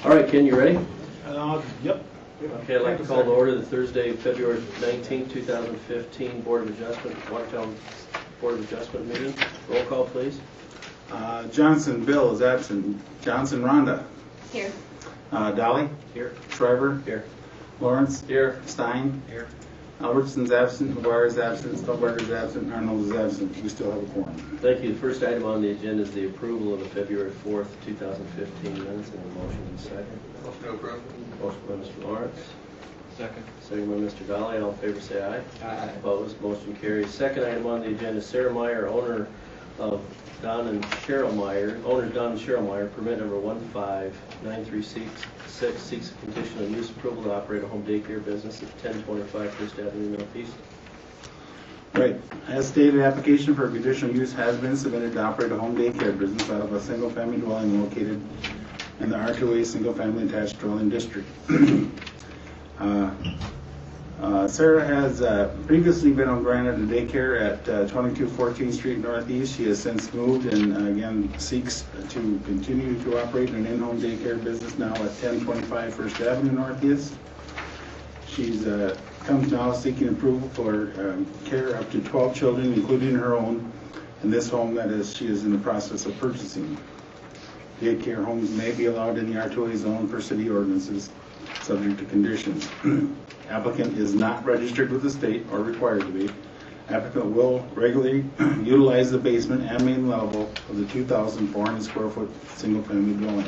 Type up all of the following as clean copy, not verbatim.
All right, Ken, you ready? Yep. Okay, I'd like to call to order the Thursday, February 19, 2015 Board of Adjustment, Watertown Board of Adjustment meeting. Roll call, please. Johnson Bill is absent. Johnson Rhonda. Here. Dolly. Here. Shriver. Here. Lawrence. Here. Stein. Here. Albertson's absent. McGuire is absent. Stolberger is absent. Arnold is absent. We still have a quorum. Thank you. The first item on the agenda is the approval of the February 4th, 2015 minutes. And a motion and second. Motion to approve. Motion by Mr. Lawrence. Second. Second by Mr. Dolly. All in favor say aye. Aye. Opposed? Motion carries. Second item on the agenda, Sarah Meyer, owner of Don and Cheryl Meyer, owners Don and Cheryl Meyer, permit number 15936, seeks a conditional use approval to operate a home daycare business at 1025 First Avenue Northeast. Right. As stated, application for conditional use has been submitted to operate a home daycare business out of a single-family dwelling located in the R2A single-family attached dwelling district. Sarah has previously been on granted a daycare at 2214th Street Northeast. She has since moved and again seeks to continue to operate an in-home daycare business now at 1025 First Avenue Northeast. She's comes now seeking approval for care up to 12 children, including her own, in this home that is she is in the process of purchasing. Daycare homes may be allowed in the R2A zone per city ordinances, subject to conditions. Applicant is not registered with the state or required to be. Applicant will regularly utilize the basement and main level of the 2,400 square foot single family dwelling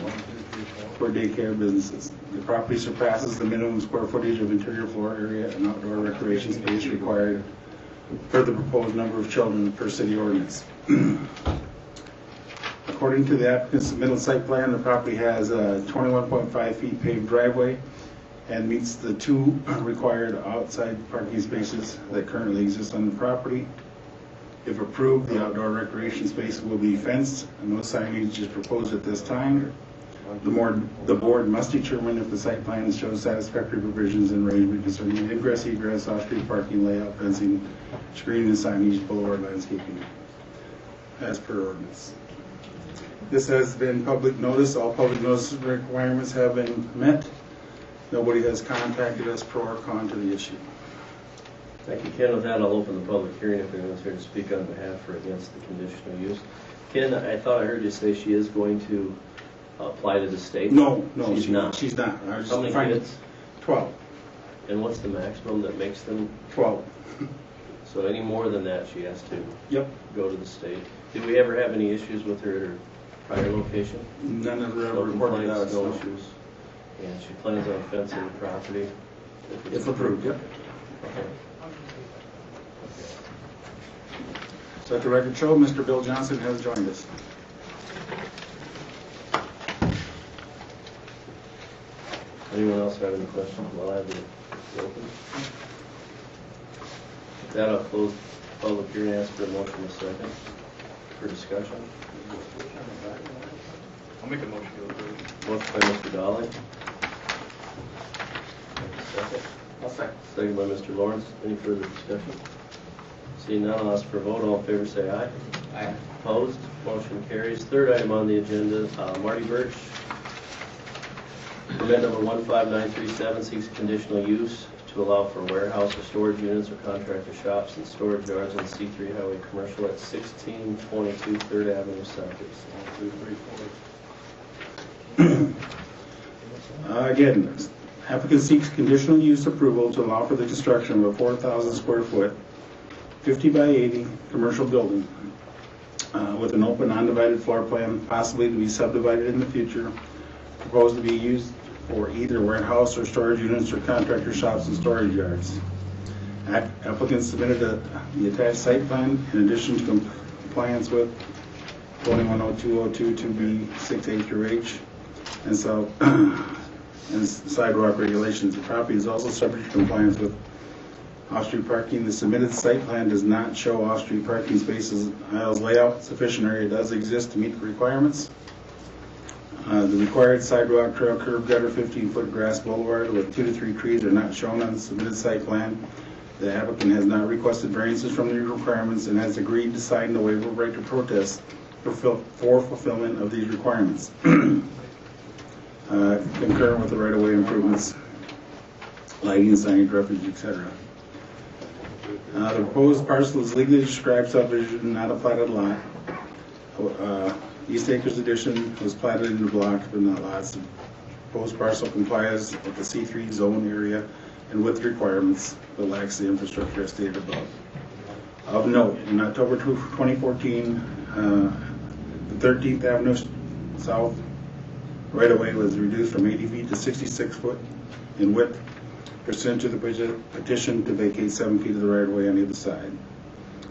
for daycare businesses. The property surpasses the minimum square footage of interior floor area and outdoor recreation space required for the proposed number of children per city ordinance. According to the applicant's submittal site plan, the property has a 21.5 feet paved driveway and meets the 2 required outside parking spaces that currently exist on the property. If approved, the outdoor recreation space will be fenced and no signage is proposed at this time. The board must determine if the site plan shows satisfactory provisions and arrangement concerning ingress, egress, off-street parking, layout, fencing, screening and signage, boulevard landscaping, as per ordinance. This has been public notice. All public notice requirements have been met. Nobody has contacted us pro or con to the issue. Thank you, Ken. With that, I'll open the public hearing if anyone's here to speak on behalf or against the conditional use. Ken, I thought I heard you say she is going to apply to the state. No, she's not. She's not. How many kids? 12. And what's the maximum that makes them? 12. So any more than that, she has to go to the state. Did we ever have any issues with her prior location? None of her No reported complaints, out. no issues. And she plans on fencing the property? If approved, yep. Okay. So let the record show, Mr. Bill Johnson has joined us. Anyone else have any questions while I have it open? With that, I'll close the public hearing and ask for a motion in a second for discussion. I'll make a motion to approve. Motion by Mr. Dolly. Second. I'll second. Second by Mr. Lawrence. Any further discussion? Seeing none, I'll ask for a vote. All in favor say aye. Aye. Opposed? Motion carries. Third item on the agenda, Marty Birch. Permit number 15937 seeks conditional use to allow for warehouse or storage units or contractor shops and storage yards on C3 Highway Commercial at 1622 3rd Avenue Southeast. 1, 2, 3, 4. Again, applicant seeks conditional use approval to allow for the construction of a 4,000 square foot, 50 by 80 commercial building with an open, undivided floor plan, possibly to be subdivided in the future, proposed to be used for either warehouse or storage units or contractor shops and storage yards. Applicant submitted the attached site plan in addition to compliance with 210202 2B 6A through H and so and sidewalk regulations. The property is also subject to compliance with off-street parking. The submitted site plan does not show off-street parking spaces, aisles, layout. Sufficient area does exist to meet the requirements. The required sidewalk, trail, curb, gutter, 15-foot grass boulevard with 2 to 3 trees are not shown on the submitted site plan. The applicant has not requested variances from the requirements and has agreed to sign the waiver of right to protest for fulfillment of these requirements. Concurrent with the right-of-way improvements, lighting, signage, refuge, etc. The proposed parcel is legally described subdivision, not a platted lot. East Acres Addition was platted into blocks but not lots. The proposed parcel complies with the C3 zone area and width requirements, but lacks the infrastructure as stated above. Of note, in October 2014, the 13th Avenue South right-of-way was reduced from 80 feet to 66 foot in width, pursuant to the petition to vacate 7 feet of the right-of-way on either side.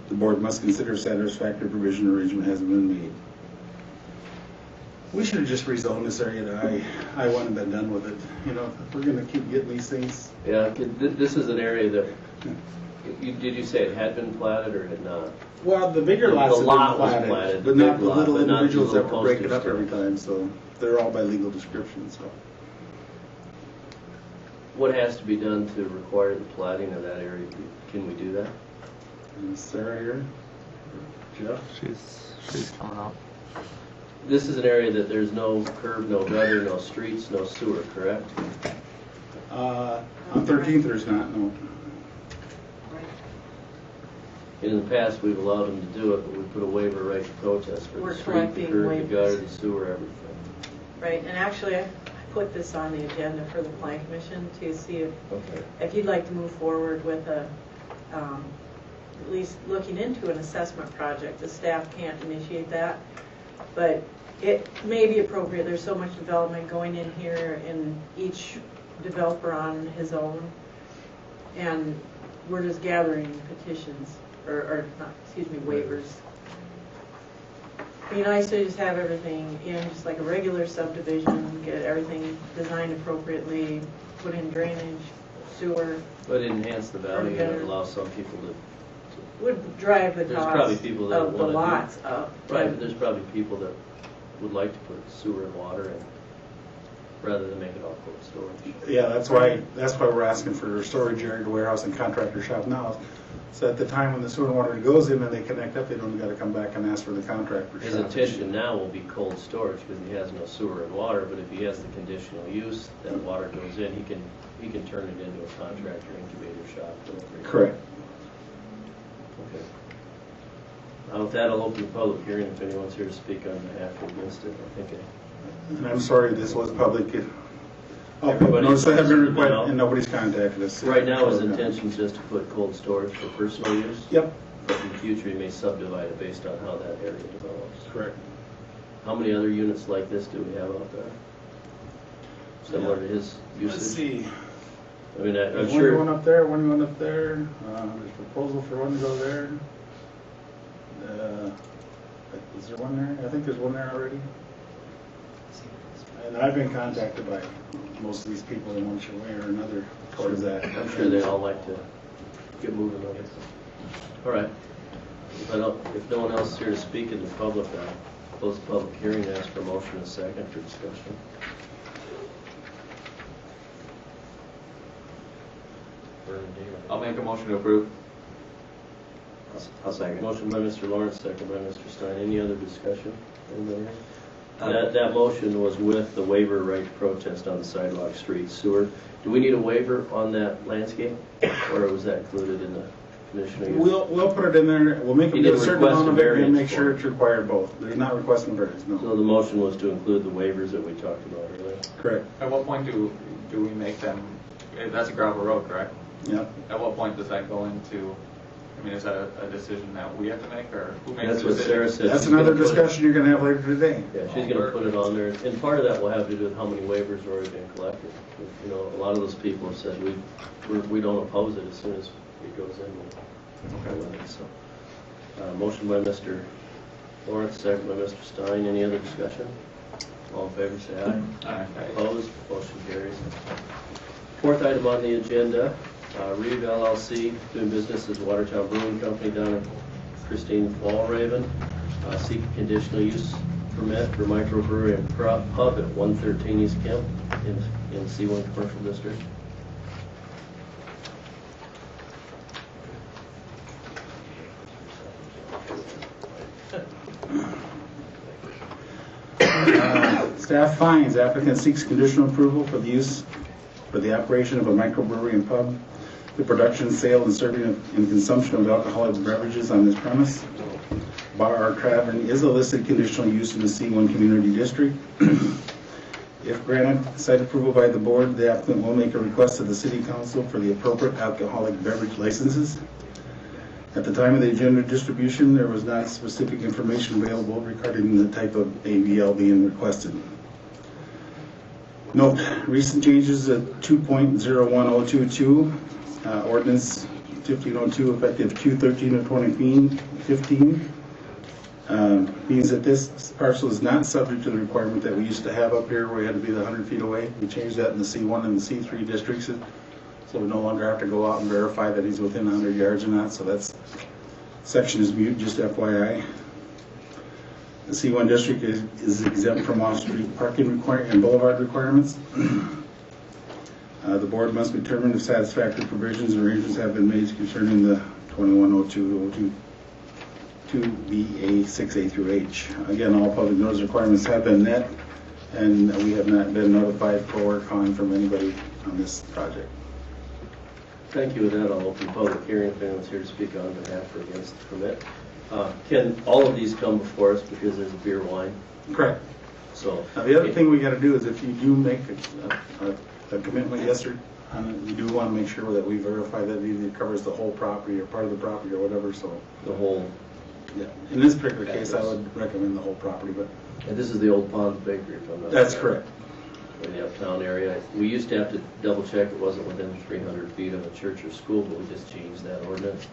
The board must consider satisfactory provision arrangement hasn't been made. We should have just rezoned this area to I-1 and been done with it. You know, if we're going to keep getting these things. Yeah, this is an area that, did you say it had been platted or had not? Well, the bigger lots The have lot been was platted, platted, but the not big the lot, little but not the individuals that little were breaking postage up every stamp. time, so they're all by legal description, so. What has to be done to require the platting of that area? Can we do that? And Sarah here? Jeff? She's coming up. This is an area that there's no curb, no gutter, no streets, no sewer, correct? On 13th, there's not, no. In the past, we've allowed them to do it, but we put a waiver right to protest for We're the street, the collecting curb, the waivers. gutter, the sewer, everything. Right, and actually, I put this on the agenda for the Plan Commission to see Okay. if you'd like to move forward with a, at least looking into an assessment project. The staff can't initiate that, but it may be appropriate. There's so much development going in here, and each developer on his own, and we're just gathering petitions, or not, excuse me, waivers. It'd be nice to just have everything in, just like a regular subdivision, get everything designed appropriately, put in drainage, sewer, But it enhance the value and it allows some people to, would drive the There's probably cost people that of the wanna do- lots up. right, but there's probably people that would like to put sewer and water in, rather than make it all cold storage. Yeah, that's why we're asking for a storage area, warehouse, and contractor shop now. So at the time when the sewer and water goes in and they connect up, they don't got to come back and ask for the contractor shop. His intention now will be cold storage because he has no sewer and water, but if he has the conditional use, that water goes in, he can turn it into a contractor incubator shop. Correct. Okay. With that, I'll open the public hearing if anyone's here to speak on behalf or against it. I think And I'm sorry, this was public. Everybody's Notice I have been requested now. and nobody's contacted us. right now his intention is just to put cold storage for personal use. Yep, But in the future, he may subdivide it based on how that area develops. correct. How many other units like this do we have out there? Similar to his usage? Let's see. I mean, I'm There's sure. one up there, one up there. There's proposal for one to go there. Is there one there? I think there's one there already. And I've been contacted by most of these people in one way or another towards that. I'm sure they all like to get moving on it. All right. If no one else is here to speak in the public, I'll close the public hearing and ask for a motion and a second for discussion. I'll make a motion to approve. I'll second. Motion by Mr. Lawrence, second by Mr. Stein. Any other discussion? Anybody here? That motion was with the waiver right to protest on the sidewalk, street, sewer. Do we need a waiver on that landscape, or was that included in the conditional use? We'll put it in there. We'll make He them do a didn't certain request amount a of it and variance make for sure it. it's required both. They're not requesting variance, So no. the motion was to include the waivers that we talked about earlier. Correct. At what point do we make them, that's a gravel road, correct? Yep. At what point does that go into, I mean, is that a decision that we have to make, or who makes That's the what decision? Sarah said. That's She's gonna another put it- discussion you're gonna have later today. Yeah, she's gonna put it on there, and part of that will have to do with how many waivers have already been collected. You know, a lot of those people have said, we don't oppose it as soon as it goes in. we'll go with it. So, motion by Mr. Lawrence, second by Mr. Stein. Any other discussion? All in favor, say aye. Aye. Opposed? Motion carries. Fourth item on the agenda, Reeve LLC, doing business as Watertown Brewing Company down in Christine Fallraven. Seek a conditional use permit for microbrewery and pub at 113 East Kemp in C1 Commercial District. Staff finds applicant seeks conditional approval for the use for the operation of a microbrewery and pub, the production, sale, and serving and consumption of alcoholic beverages on this premise. Bar or tavern is a listed conditional use in the C1 Community District. If granted site approval by the board, the applicant will make a request to the City Council for the appropriate alcoholic beverage licenses. At the time of the agenda distribution, there was not specific information available regarding the type of ABL being requested. Note, recent changes at 2.01022, ordinance 1502 effective Q13 of 2015, means that this parcel is not subject to the requirement that we used to have up here where we had to be the 100 feet away. We changed that in the C1 and the C3 districts, so we no longer have to go out and verify that he's within 100 yards or not, so that's section is mute, just FYI. The C1 district is exempt from off-street parking and boulevard requirements. The board must determine if satisfactory provisions and arrangements have been made concerning the 2102 2BA 6A through H. Again, all public notice requirements have been met, and we have not been notified pro or con from anybody on this project. Thank you. With that, I'll open the public hearing if anyone's here to speak on behalf or against the permit. Can all of these come before us because there's a beer wine? Correct. So Now, the other thing we got to do is if you do make a commitment, yes, sir, you do want to make sure that we verify that it either covers the whole property or part of the property or whatever. So the whole. Yeah. In this particular case, I would recommend the whole property, but. And this is the old Pond's Bakery, if I'm not. That's correct. In the uptown area. We used to have to double check it wasn't within 300 feet of a church or school, but we just changed that ordinance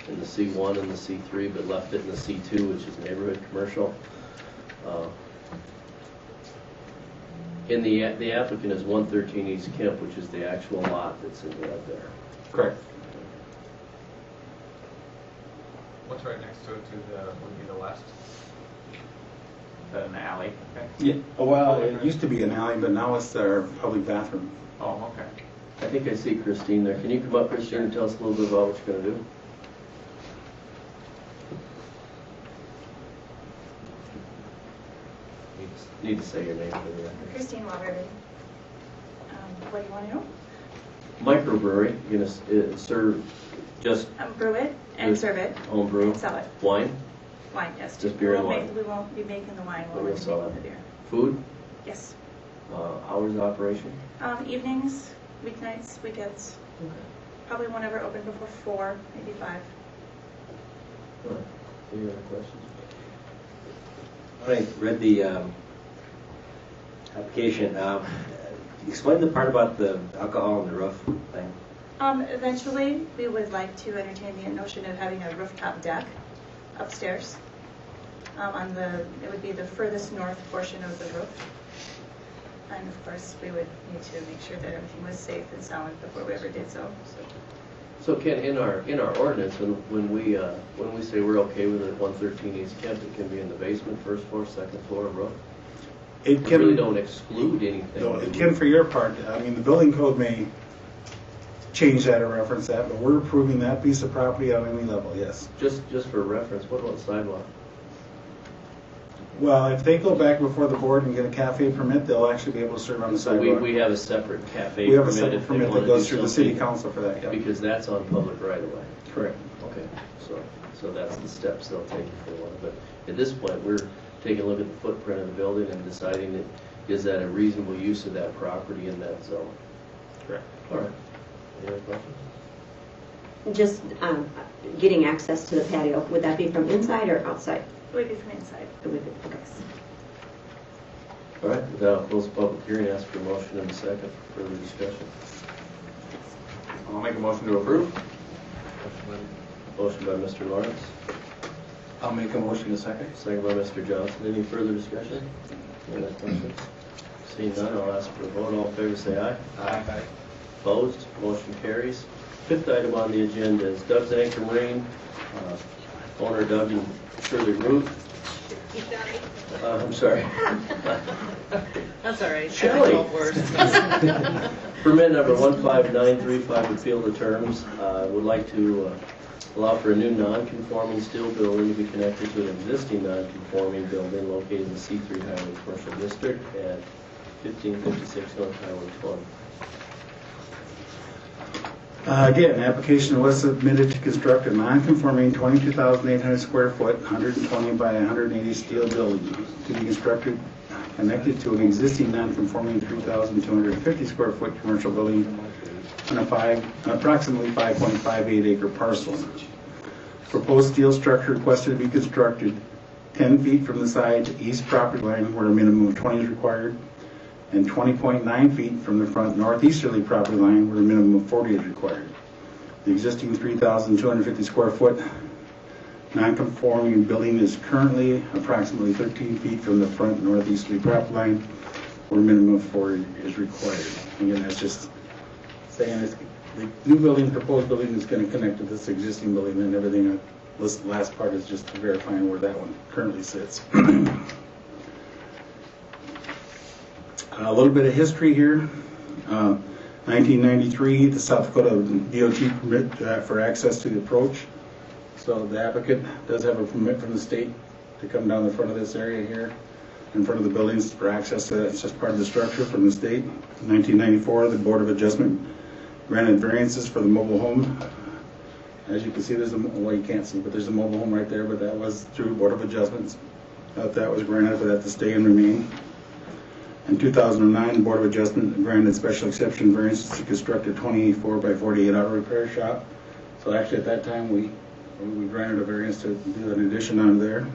in the C1 and the C3, but left it in the C2, which is neighborhood commercial. In the applicant is 113 East Kemp, which is the actual lot that's in red there. Correct. What's right next to it would be the west? Is that an alley? Okay. Yeah. Well, it used to be an alley, but now it's our public bathroom. Oh, okay. I think I see Christine there. Can you come up, Christine, and tell us a little bit about what you're going to do? You need to say your name for the record. Christine Waterby. What do you want to know? Microbrewery, you're going to serve just Brew it and serve it. home brew? And sell it. Wine? Wine, yes. Just beer and wine? We won't be making the wine. We'll We'll be sell making it. the beer. Food? Yes. Hours of operation? Evenings, weeknights, weekends. Okay. Probably won't ever open before 4, maybe 5. All right. Any other questions? I read the application. Explain the part about the alcohol on the roof thing. Eventually, we would like to entertain the notion of having a rooftop deck upstairs. It would be the furthest north portion of the roof. And of course, we would need to make sure that everything was safe and sound before we ever did so. So Ken, in our ordinance, when we say we're okay with it, 113 East Kemp, it can be in the basement, first floor, second floor, roof. It We can. really don't exclude anything. No, it can for your part. I mean, the building code may change that or reference that, but we're approving that piece of property on any level, yes. Just for reference, what about sidewalk? Well, if they go back before the board and get a cafe permit, they'll actually be able to serve on the So sidewalk. we have a separate cafe We have a permit separate if they permit want that to goes do through the city something, council for that, yeah. because that's on public right away. Correct. Okay, so that's the steps they'll take if they want to. But at this point, we're taking a look at the footprint of the building and deciding that is that a reasonable use of that property in that zone. Correct. All right. Any other questions? Just getting access to the patio, would that be from inside or outside? It would be from inside. It would be, okay. All right, with that, I'll close the public hearing, ask for a motion in a second for further discussion. I'll make a motion to approve. Motion by Mr. Lawrence, I'll make a motion in a second. second by Mr. Johnson. Any further discussion? Any other questions? Seeing none, I'll ask for a vote. All in favor, say aye. Aye. Opposed? Motion carries. Fifth item on the agenda is Doug's Anchor Marine, owner Doug and Shirley Root. I'm sorry. That's all right. Shelley. I like Permit number 15935 appeal the terms. Would like to Allow for a new non-conforming steel building to be connected to an existing non-conforming building located in the C3 Highway Commercial District at 1556 North Highway 20. Again, an application was submitted to construct a non-conforming 22,800 square foot, 120 by 180 steel building to be constructed connected to an existing non-conforming 3,250 square foot commercial building on approximately 5.58 acre parcel. Proposed steel structure requested to be constructed 10 feet from the side to east property line where a minimum of 20 is required, and 20.9 feet from the front northeasterly property line where a minimum of 40 is required. The existing 3,250 square foot non-conforming building is currently approximately 13 feet from the front northeasterly property line where a minimum of 40 is required. Again, that's just saying the new building, proposed building is going to connect to this existing building, and everything. This last part is just verifying where that one currently sits. A little bit of history here. 1993, the South Dakota DOT permit for access to the approach. So the applicant does have a permit from the state to come down the front of this area here, in front of the buildings for access to that. It's just part of the structure from the state. In 1994, the Board of Adjustment granted variances for the mobile home. As you can see, there's well, you can't see, but there's a mobile home right there, but that was through Board of Adjustments. That was granted for that to stay and remain. In 2009, the Board of Adjustment granted special exception variances to construct a 24 by 48 auto repair shop. So actually at that time we granted a variance to do an addition on there.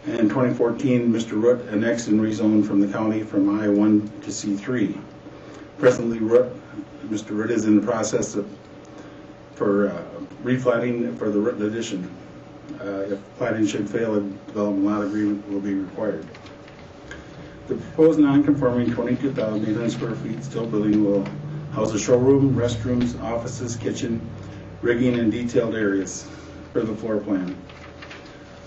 And in 2014, Mr. Root annexed and rezoned from the county from I-1 to C3. Presently, Mr. Root is in the process for replatting for the Root addition. If platting should fail, a development lot agreement will be required. The proposed non-conforming 22,800 square feet steel building will house a showroom, restrooms, offices, kitchen, rigging, and detailed areas for the floor plan.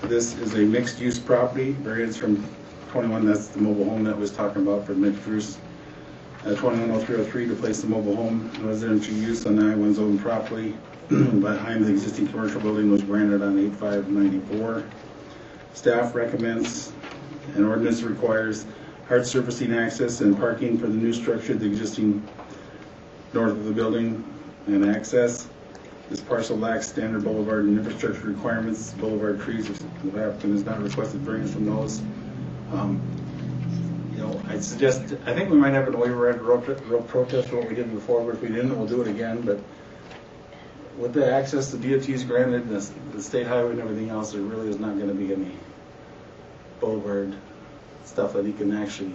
This is a mixed-use property, variance from 21, that's the mobile home that was talking about for mixed-use. 210303 to place the mobile home in residential use on the I-1 zone property behind the existing commercial building was granted on 8/5/94. Staff recommends an ordinance requires hard surfacing access and parking for the new structure, the existing north of the building and access. This parcel lacks standard boulevard and infrastructure requirements. Boulevard trees, the applicant has not requested variance from those. I suggest, I think we might have a waiver at road protest for what we did before, but if we didn't, we'll do it again. But with the access the DOT's granted, the state highway and everything else, there really is not going to be any boulevard stuff that he can actually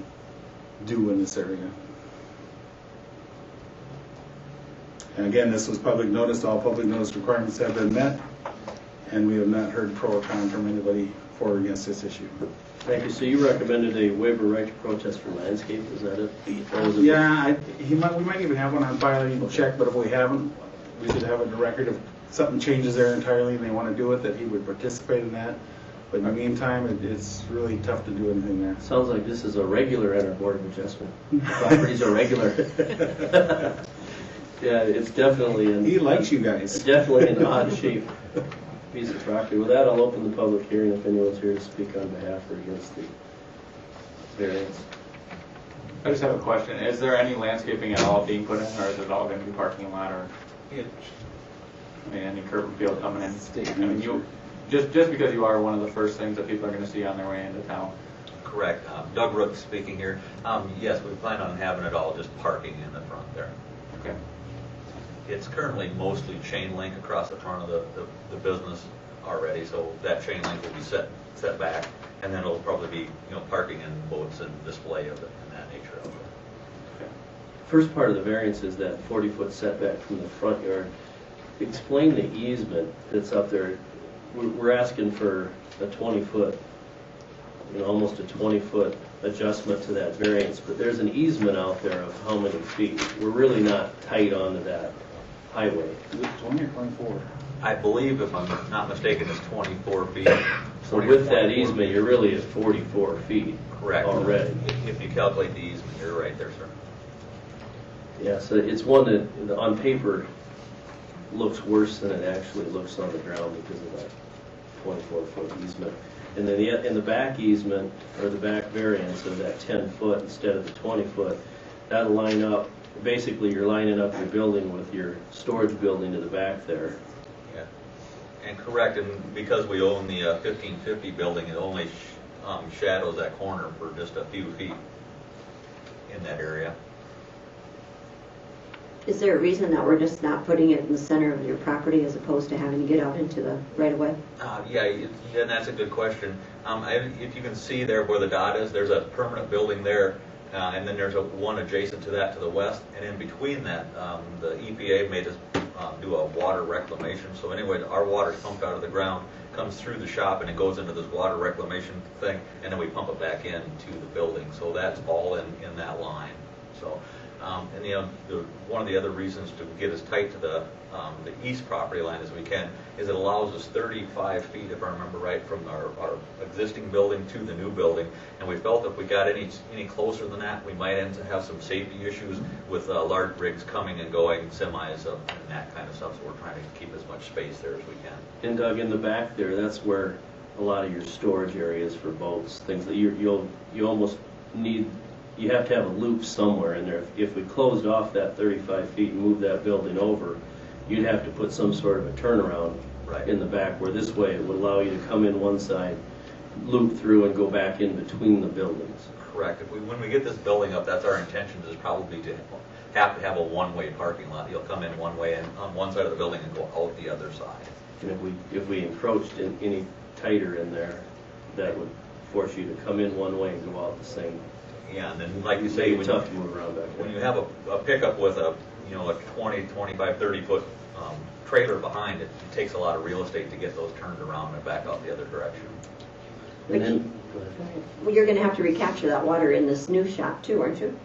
do in this area. And again, this was public notice. All public notice requirements have been met, and we have not heard pro or con from anybody for or against this issue. Thank you. So you recommended a waiver right to protest for landscape, is that it? Yeah, we might even have one on file, you can check, but if we haven't, we should have it in the record. If something changes there entirely and they want to do it, that he would participate in that. But in the meantime, it's really tough to do anything there. Sounds like this is a regular at our Board of Adjustment. Properties are regular. Yeah, it's definitely He likes you guys. Definitely an odd shape piece of property. With that, I'll open the public hearing if anyone's here to speak on behalf or against the variance. I just have a question. Is there any landscaping at all being put in, or is it all going to be parking lot, or any curb appeal coming in? I mean, just because you are one of the first things that people are going to see on their way into town. Correct. Doug Rook speaking here. Yes, we plan on having it all just parking in the front there. Okay. It's currently mostly chain link across the front of the business already, so that chain link will be set back, and then it'll probably be parking and boats and display of it in that nature of it. Okay. First part of the variance is that 40-foot setback from the front yard. Explain the easement that's up there. We're asking for a 20-foot, almost a 20-foot adjustment to that variance, but there's an easement out there of how many feet? We're really not tight onto that highway. Is it 20 or 24? I believe, if I'm not mistaken, it's 24 feet. So with that easement, you're really at 44 feet. Correct. Already. If you calculate the easement, you're right there, sir. Yeah, so it's one that on paper looks worse than it actually looks on the ground because of that 24-foot easement. And then in the back easement, or the back variance of that 10-foot instead of the 20-foot, that'll line up, basically you're lining up your building with your storage building to the back there. Yeah, and correct, and because we own the 1550 building, it only shadows that corner for just a few feet in that area. Is there a reason that we're just not putting it in the center of your property as opposed to having to get out into the right-of-way? Yeah, and that's a good question. If you can see there where the dot is, there's a permanent building there, and then there's one adjacent to that to the west, and in between that, the EPA made us do a water reclamation. So anyway, our water's pumped out of the ground, comes through the shop, and it goes into this water reclamation thing, and then we pump it back into the building. So that's all in that line. So. And one of the other reasons to get as tight to the east property line as we can is it allows us 35 feet, if I remember right, from our existing building to the new building. And we felt if we got any closer than that, we might end up have some safety issues with large rigs coming and going, semis and that kind of stuff. So we're trying to keep as much space there as we can. And Doug, in the back there, that's where a lot of your storage areas for boats, things that you almost need. You have to have a loop somewhere in there. If we closed off that 35 feet and moved that building over, you'd have to put some sort of a turnaround in the back, where this way it would allow you to come in one side, loop through, and go back in between the buildings. Correct. When we get this building up, that's our intention, is probably to have a one-way parking lot. You'll come in one way and on one side of the building and go out the other side. And if we encroached in any tighter in there, that would force you to come in one way and go out the same. Yeah, and then like you say, it's tough to move around back there. When you have a pickup with a 20, 25, 30 foot trailer behind it, it takes a lot of real estate to get those turned around and back out the other direction. And then, Well, you're going to have to recapture that water in this new shop too, aren't you?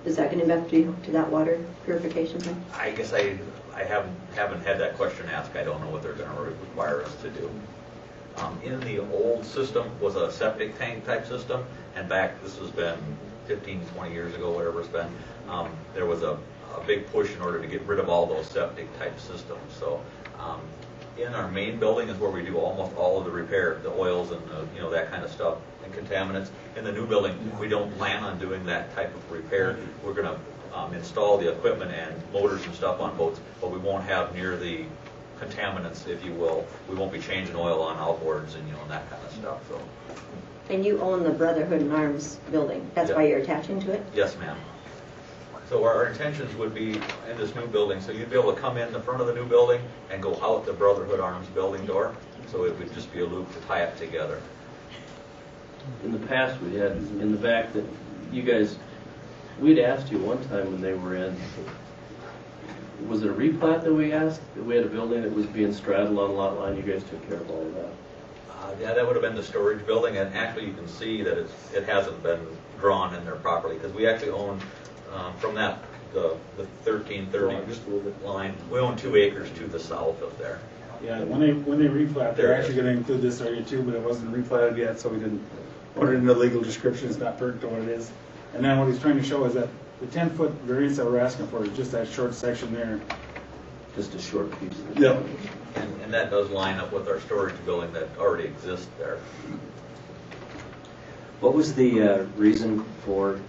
Is that going to have to be hooked to that water purification thing? I guess I haven't had that question asked. I don't know what they're going to require us to do. In the old system was a septic tank type system, and this has been 15, 20 years ago, whatever it's been, there was a big push in order to get rid of all those septic type systems. So in our main building is where we do almost all of the repair, the oils and that kind of stuff and contaminants. In the new building, we don't plan on doing that type of repair. We're going to install the equipment and motors and stuff on boats, but we won't have near the contaminants, if you will. We won't be changing oil on outboards and that kind of stuff. So. And you own the Brotherhood and Arms building. That's why you're attaching to it? Yes, ma'am. So our intentions would be in this new building. So you'd be able to come in the front of the new building and go out the Brotherhood Arms building door. So it would just be a loop to tie it together. in the past, we had in the back that you guys, we'd asked you one time when they were in, was it a replat that we asked? That we had a building that was being straddled on lot line, you guys took care of all of that? Yeah, that would have been the storage building, and actually you can see that it hasn't been drawn in there properly, because we actually own, from that, the 1330 line, we own 2 acres to the south of there. Yeah, when they replat, they're actually going to include this area too, but it wasn't replatted yet, so we didn't put it in the legal description. It's not pertinent to what it is. And then what he's trying to show is that the 10-foot variance that we're asking for is just that short section there. Just a short piece. Yep. And that does line up with our storage building that already exists there. What was the reason for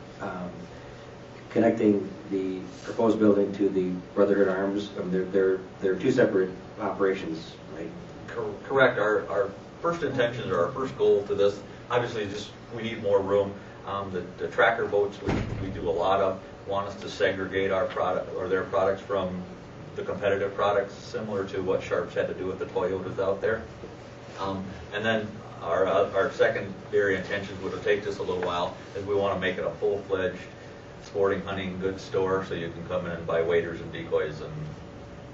connecting the proposed building to the Brotherhood Arms? They're 2 separate operations, right? Correct. Our first intentions, or our first goal to this, obviously just we need more room. The tracker boats we do a lot of want us to segregate our product or their products from the competitive products, similar to what Sharps had to do with the Toyotas out there. And then our secondary intentions would have taken us a little while, is we want to make it a full-fledged sporting hunting goods store, so you can come in and buy waders and decoys and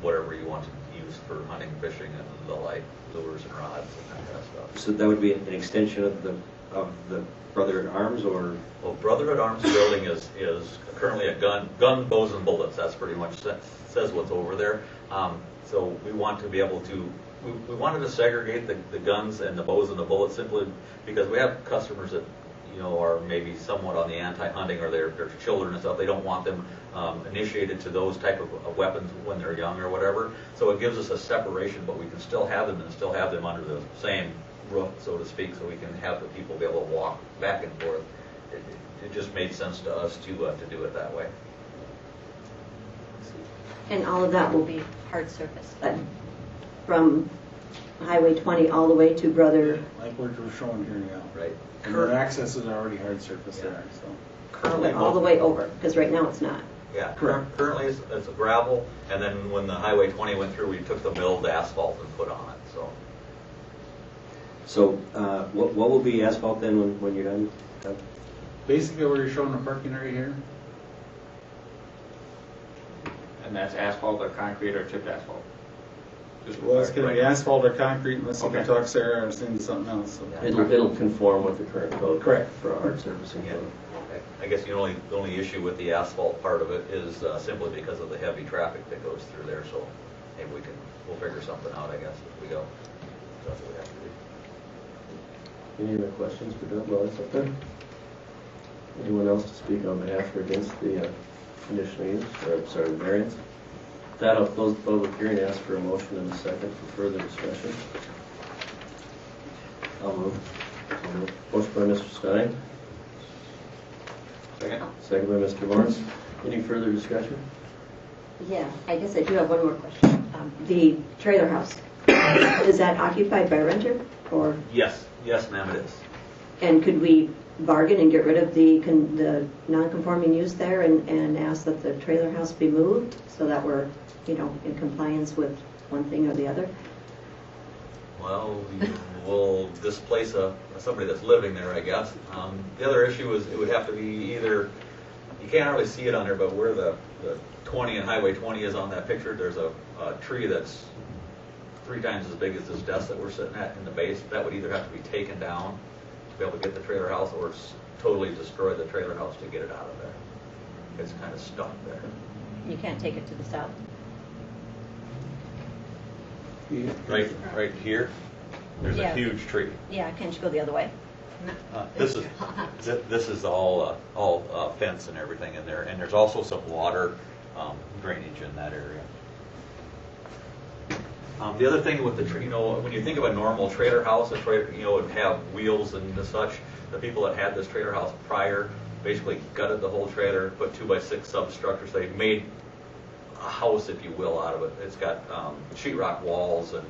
whatever you want to use for hunting, fishing, and the like, lures and rods and that kind of stuff. So that would be an extension of the Brotherhood Arms, or? Well, Brotherhood Arms building is currently a gun, bows, and bullets. That's pretty much says what's over there. So we want to be able to, we wanted to segregate the guns and the bows and the bullets simply because we have customers that, are maybe somewhat on the anti-hunting, or their children and stuff. They don't want them initiated to those type of weapons when they're young or whatever. So it gives us a separation, but we can still have them and still have them under the same roof, so to speak, so we can have the people be able to walk back and forth. It just made sense to us to do it that way. And all of that will be Hard surface. from Highway 20 all the way to Brother, Like we're showing here now. Right. And their access is already hard surface there, so. Currently, all the way over, because right now it's not. Yeah, currently it's a gravel, and then when the Highway 20 went through, we took the milled asphalt and put on it, so. So what will be asphalt then when you're done? Basically, where you're showing the parking area here, And that's asphalt or concrete or chipped asphalt? Just well, it's gonna be asphalt or concrete unless you can Okay. talk Sarah or into something else, so. It'll conform with the current code. Correct. For a hard surfacing Yeah. code. I guess the only issue with the asphalt part of it is simply because of the heavy traffic that goes through there, so maybe we'll figure something out, I guess, as we go. That's what we have to do. Any other questions for Doug while it's up there? Anyone else to speak on behalf or against the conditional use, or, sorry, the variance? With that, I'll close the public hearing, ask for a motion and a second for further discussion. I'll move. Motion by Mr. Stein, Second? second by Mr. Lawrence. Any further discussion? Yeah, I guess I do have one more question. The trailer house, is that occupied by a renter? Or, Yes, ma'am, it is. and could we bargain and get rid of the non-conforming use there and ask that the trailer house be moved so that we're, in compliance with one thing or the other? Well, we will displace somebody that's living there, I guess. The other issue is it would have to be either, you can't really see it on there, but where the 20 and Highway 20 is on that picture, there's a tree that's 3 times as big as this desk that we're sitting at in the base. That would either have to be taken down to be able to get the trailer house, or totally destroy the trailer house to get it out of there. It's kind of stuck there. You can't take it to the south? Right here, there's Yeah. a huge tree. Yeah, can't you go the other way? This is all fence and everything in there, and there's also some water drainage in that area. The other thing with the tree, when you think of a normal trailer house, a trailer, would have wheels and such. The people that had this trailer house prior basically gutted the whole trailer, put 2x6 substructures. They made a house, if you will, out of it. It's got sheetrock walls, and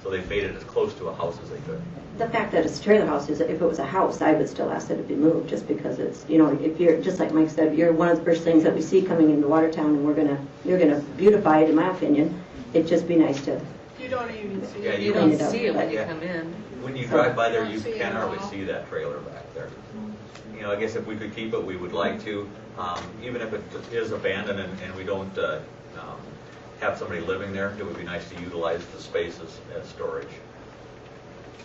so they made it as close to a house as they could. The fact that it's a trailer house is, if it was a house, I would still ask that it be moved, just because it's, if you're, just like Mike said, you're one of the first things that we see coming into Watertown, and you're gonna beautify it, in my opinion. It'd just be nice to, You don't even see Yeah, it. you You don't don't see it when you yeah. come in. When you drive by there, you Don't see it can't at hardly all. see that trailer back there. I guess if we could keep it, we would like to. Even if it is abandoned and we don't have somebody living there, it would be nice to utilize the space as storage.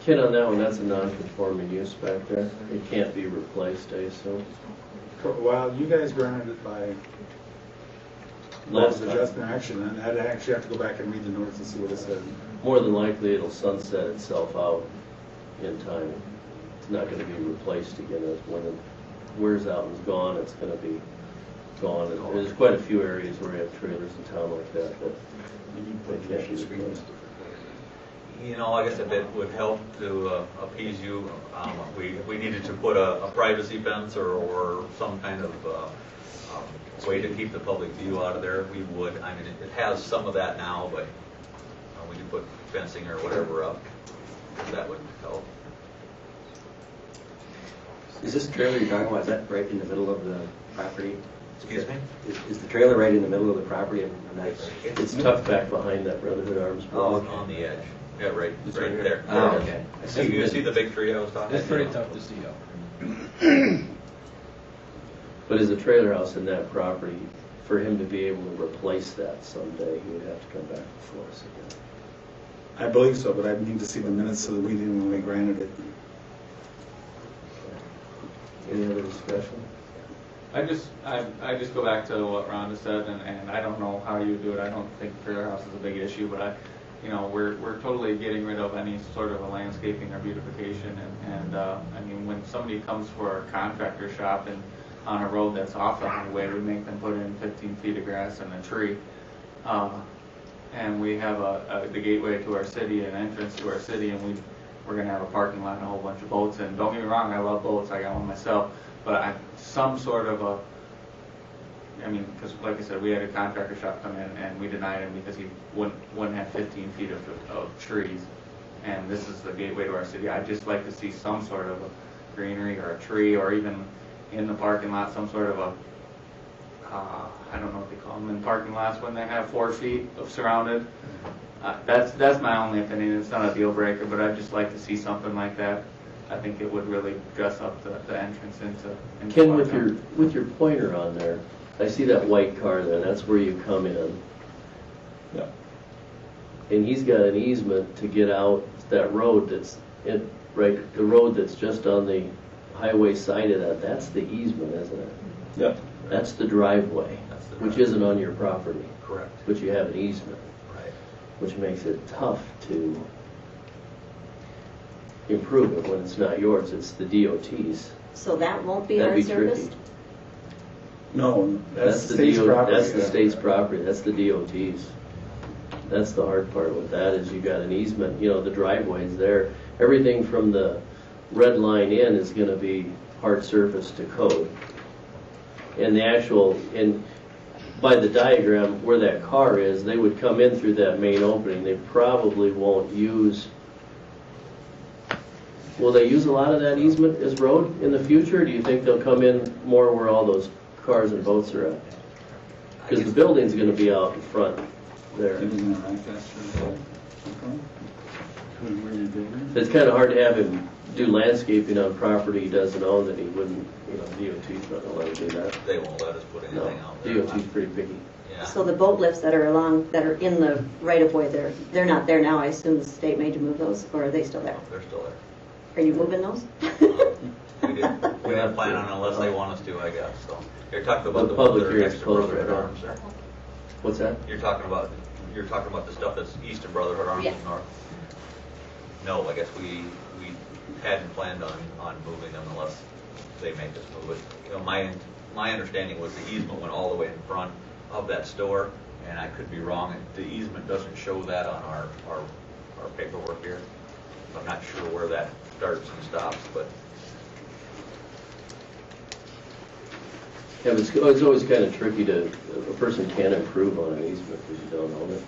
Ken, on that one, that's a non-conforming use back there. It can't be replaced, I assume. Well, you guys granted it by Last laws of time. adjustment action, and I'd actually have to go back and read the notes and see what it said. More than likely, it'll sunset itself out in time. It's not gonna be replaced again. When it wears out and is gone, it's gonna be gone. And there's quite a few areas where we have trailers in town like that they can't be replaced. I guess if it would help to appease you, we needed to put a privacy fence or some kind of way to keep the public view out of there, we would. I mean, it has some of that now, but we could put fencing or whatever up. That would help. Is this trailer you're talking about, is that right in the middle of the property? Excuse me? Is the trailer right in the middle of the property? It's tucked back behind that Brotherhood Arms Oh, building. on the edge. Yeah, right there. Oh, okay. You see the big tree I was talking about? It's pretty tough to see though. But as a trailer house in that property, for him to be able to replace that someday, he would have to come back before us again. I believe so, but I need to see the minutes of the meeting when we granted it. Any other discussion? I just go back to what Rhonda said, and I don't know how you do it. I don't think trailer house is a big issue, but we're totally getting rid of any sort of a landscaping or beautification. And I mean, when somebody comes for a contractor shop and on a road that's off the highway, we make them put in 15 feet of grass and a tree. And we have the gateway to our city, an entrance to our city, and we're going to have a parking lot and a whole bunch of boats. And don't get me wrong, I love boats, I got one myself, but some sort of because like I said, we had a contractor shop come in and we denied him because he wouldn't have 15 feet of trees. And this is the gateway to our city. I'd just like to see some sort of a greenery or a tree, or even in the parking lot, some sort of a, I don't know what they call them in parking lots when they have 4 feet of surrounded. That's my only opinion. It's not a deal breaker, but I'd just like to see something like that. I think it would really dress up the entrance into Ken, Watertown. with your pointer on there, I see that white car there. That's where you come in. Yeah. And he's got an easement to get out that road the road that's just on the highway side of that. That's the easement, isn't it? Yep. That's the driveway, That's the which driveway. isn't on your property, Correct. but you have an easement, Right. which makes it tough to improve it when it's not yours. It's the DOT's. So that won't be That'd hard be tricky. surfaced? No, that's the the state's property. That's the state's property. That's the DOT's. That's the hard part with that, is you got an easement. The driveway's there. Everything from the red line in is going to be hard surface to code. And by the diagram where that car is, they would come in through that main opening. They probably won't use. Will they use a lot of that easement as road in the future? Or do you think they'll come in more where all those cars and boats are at? Because the building's going to be out in front there. It's kind of hard to have him do landscaping on property he doesn't own that he wouldn't, DOT's not going to let him do that. They won't let us put No, anything out there. DOT's pretty picky. Yeah. So the boat lifts that are in the right of way, they're not there now. I assume the state made you move those, or are they still there? They're still there. Are you moving those? We didn't plan on it unless they want us to, I guess, so. You're talking about The the ones public that are hearing's next to closed Brotherhood right now. Arms there? What's that? You're talking about the stuff that's east of Brotherhood Arms Yeah. and north? No, I guess we hadn't planned on moving them unless they make us move it. My understanding was the easement went all the way in front of that store, and I could be wrong. The easement doesn't show that on our paperwork here. I'm not sure where that starts and stops, but Yeah, but it's always kind of tricky a person can't improve on an easement because you don't own it.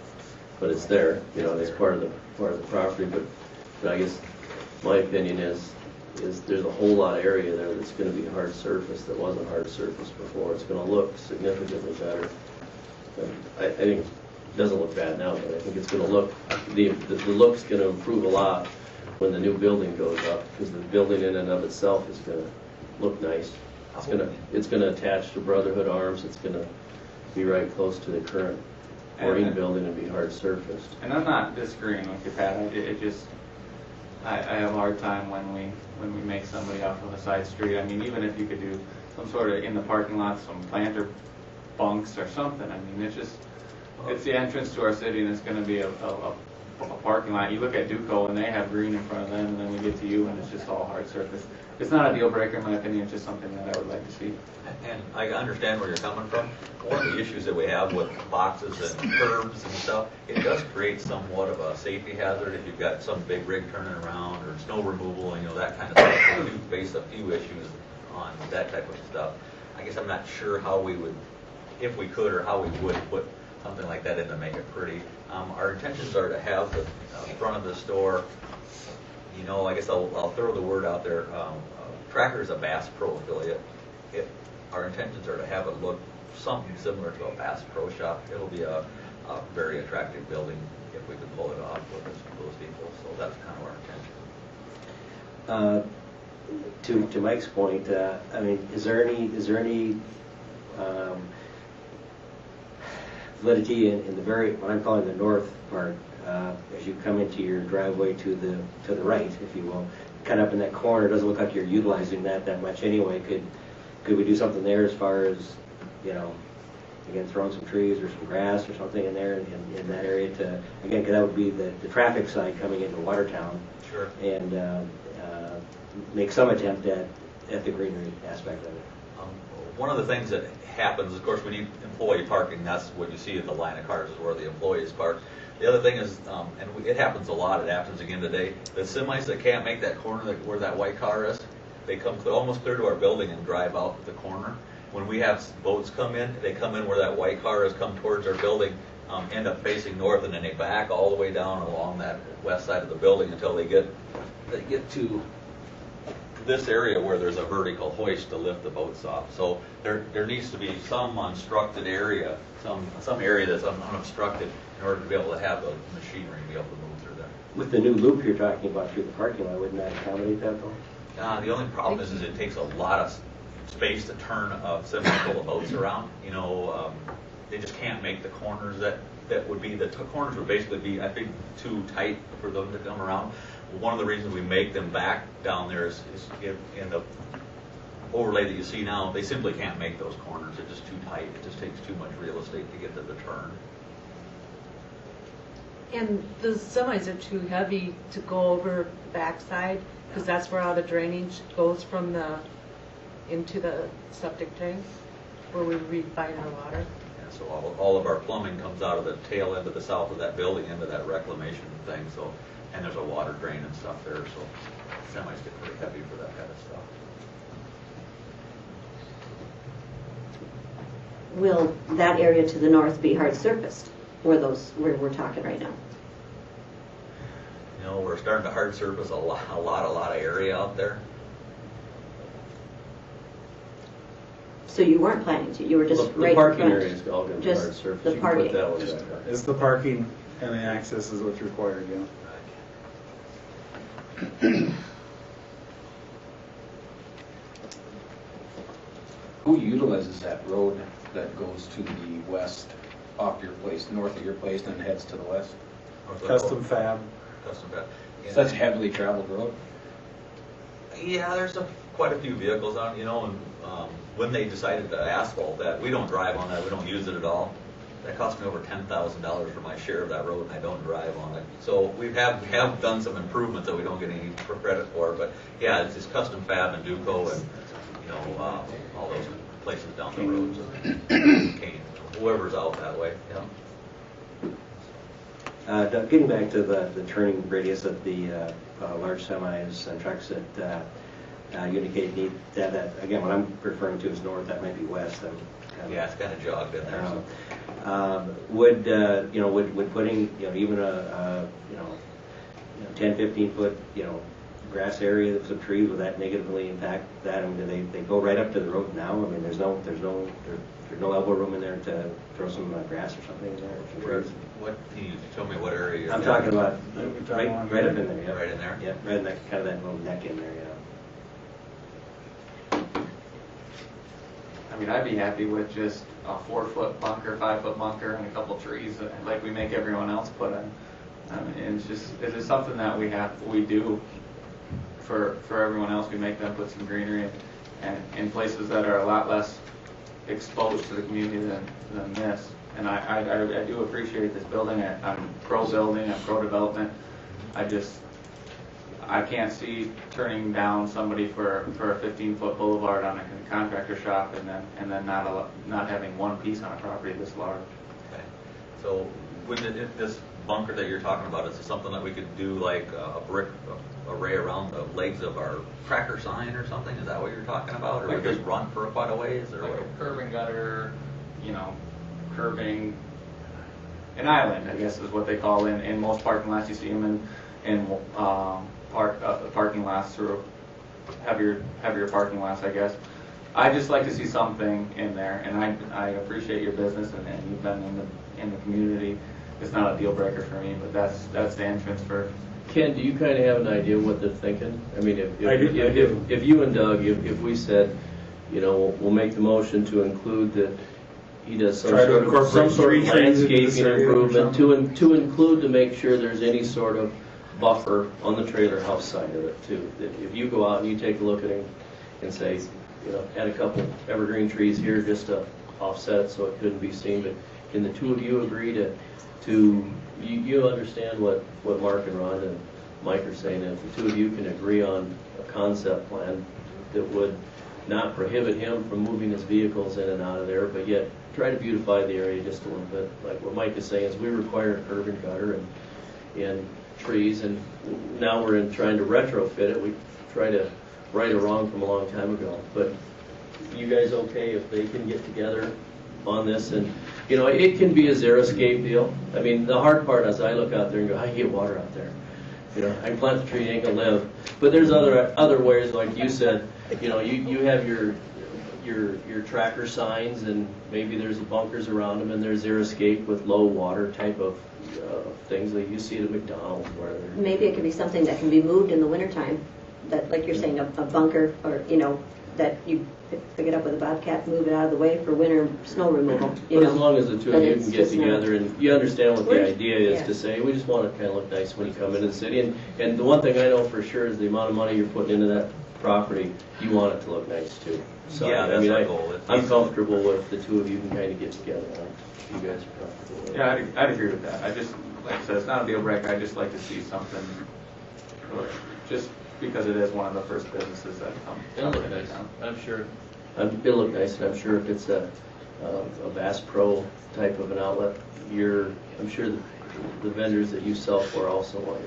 But it's there, it's part of the property. But I guess my opinion is there's a whole lot of area there that's going to be hard surface that wasn't hard surface before. It's going to look significantly better. I think it doesn't look bad now, but I think it's going to look, the look's going to improve a lot when the new building goes up, because the building in and of itself is going to look nice. It's going to attach to Brotherhood Arms. It's going to be right close to the current Marine building and be hard surfaced. And I'm not disagreeing with you, Pat. I have a hard time when we make somebody off of a side street. I mean, even if you could do some sort of in the parking lot, some planter bunks or something. I mean, it's the entrance to our city, and it's going to be a parking lot. You look at Duco, and they have green in front of them, and then we get to you, and it's just all hard surface. It's not a deal breaker, in my opinion. It's just something that I would like to see. And I understand where you're coming from. One of the issues that we have with boxes and curbs and stuff, it does create somewhat of a safety hazard if you've got some big rig turning around or snow removal, that kind of stuff. We do face a few issues on that type of stuff. I guess I'm not sure how we would, if we could, or how we would put something like that in to make it pretty. Our intentions are to have the front of the store, I guess I'll throw the word out there. Tracker is a Bass Pro affiliate. Our intentions are to have it look something similar to a Bass Pro shop. It'll be a very attractive building if we could pull it off with those people. So that's kind of our intention. To Mike's point, I mean, is there any validity in the what I'm calling the north part, as you come into your driveway to the right, if you will, cut up in that corner? It doesn't look like you're utilizing that much anyway. Could we do something there as far as again, throwing some trees or some grass or something in there in that area to, again, because that would be the traffic side coming into Watertown. Sure. And make some attempt at the greenery aspect of it. One of the things that happens, of course, when you employee parking, that's what you see in the line of cars is where the employees park. The other thing is, and it happens a lot, it happens again today, the semis that can't make that corner where that white car is, they come almost clear to our building and drive out the corner. When we have boats come in, they come in where that white car is, come towards our building, end up facing north, and then they back all the way down along that west side of the building until they get to this area where there's a vertical hoist to lift the boats off. So there needs to be some unstructured area, some area that's unobstructed in order to be able to have the machinery be able to move through there. With the new loop you're talking about through the parking lot, wouldn't that accommodate that though? The only problem is it takes a lot of space to turn a semi full of boats around. You know, they just can't make the corners that would be, the corners would basically be, I think, too tight for them to come around. One of the reasons we make them back down there is in the overlay that you see now, they simply can't make those corners. They're just too tight. It just takes too much real estate to get to the turn. And the semis are too heavy to go over the backside, because that's where all the drainage goes from into the septic tanks, where we refine our water. Yeah, so all of our plumbing comes out of the tail end of the south of that building into that reclamation thing. So, and there's a water drain and stuff there, so semis get pretty heavy for that kind of stuff. Will that area to the north be hard surfaced, where we're talking right now? You know, we're starting to hard surface a lot of area out there. So you weren't planning to, you were just right in The parking front. area is all going to be Just hard surface. the You can put parking. that one back on. It's the parking and the access is what's required, yeah. Who utilizes that road that goes to the west off your place, north of your place, then heads to the west? Custom fab. Custom fab. So that's a heavily traveled road? Yeah, there's quite a few vehicles on, you know, and when they decided to asphalt that, we don't drive on that, we don't use it at all. That cost me over $10,000 for my share of that road, and I don't drive on it. So we have done some improvements that we don't get any credit for, but yeah, it's just custom fab and Duco and, you know, all those places down the road. So, Kane, whoever's out that way, yeah. Getting back to the turning radius of the large semis and trucks that you indicate need to have that, again, what I'm referring to is north, that might be west. Yeah, it's kind of jogged in there. So. Would putting, even a 10, 15 foot, grass area with some trees, would that negatively impact that? I mean, do they go right up to the road now? I mean, there's no elbow room in there to throw some grass or something in there? Or some trees? What, can you tell me what area you're I'm talking about right up in there. Yeah. Right in there? Yeah, right in that kind of that little neck in there. Yeah. I mean, I'd be happy with just a 4-foot bunker, 5-foot bunker, and a couple trees, like we make everyone else put in. And it's just something that we do for everyone else. We make them put some greenery and in places that are a lot less exposed to the community than this. And I do appreciate this building. I'm pro building, I'm pro development. I can't see turning down somebody for a 15-foot boulevard on a contractor shop and then not having one piece on a property this large. Okay. So with this bunker that you're talking about, is it something that we could do like a brick array around the legs of our cracker sign or something? Is that what you're talking about? Or Like we just run for quite a ways? Or Like what? a curb and gutter, curbing, an island, I guess is what they call in most parking lots. You see them in parking lots, or heavier parking lots, I guess. I just like to see something in there, and I appreciate your business and you've been in the community. It's not a deal breaker for me, but that's the entrance for. Ken, do you kind of have an idea what they're thinking? I mean, I do. if you and Doug, if we said, we'll make the motion to include that he does some Try to sort of incorporate tree trees into this landscaping area or improvement something. to include to make sure there's any sort of buffer on the trailer house side of it too. That if you go out and you take a look at it and say, add a couple evergreen trees here just to offset it so it couldn't be seen, but can the two of you agree you understand what Mark and Rhonda and Mike are saying, if the two of you can agree on a concept plan that would not prohibit him from moving his vehicles in and out of there, but yet try to beautify the area just a little bit. Like what Mike is saying is we require a curb and gutter and trees, and now we're trying to retrofit it. We try to right a wrong from a long time ago. But you guys okay if they can get together on this? And you know, it can be a zero-escape deal. I mean, the hard part is I look out there and go, I can get water out there. You know, I can plant the tree, it ain't gonna live. But there's other ways, like you said. You know, you have your tracker signs, and maybe there's bunkers around them, and there's zero-escape with low water type of things that you see at McDonald's. Where maybe it could be something that can be moved in the wintertime. That, like you're saying, a bunker, or you know, that you pick it up with a bobcat, move it out of the way for winter snow removal. But as long as the two of you can get together and you understand what the idea is yeah. to say, we just want to kind of look nice when you come into the city. And the one thing I know for sure is the amount of money you're putting into that property, you want it to look nice too. So Yeah, that's our goal. I'm comfortable with the two of you can kind of get together. You guys are comfortable with it. Yeah, I'd agree with that. I just, like I said, it's not a deal breaker. I just like to see something, just because it is one of the first businesses that come. It'll look nice. I'm sure. It'll look nice, and I'm sure if it's a Bass Pro type of an outlet, I'm sure the vendors that you sell for also want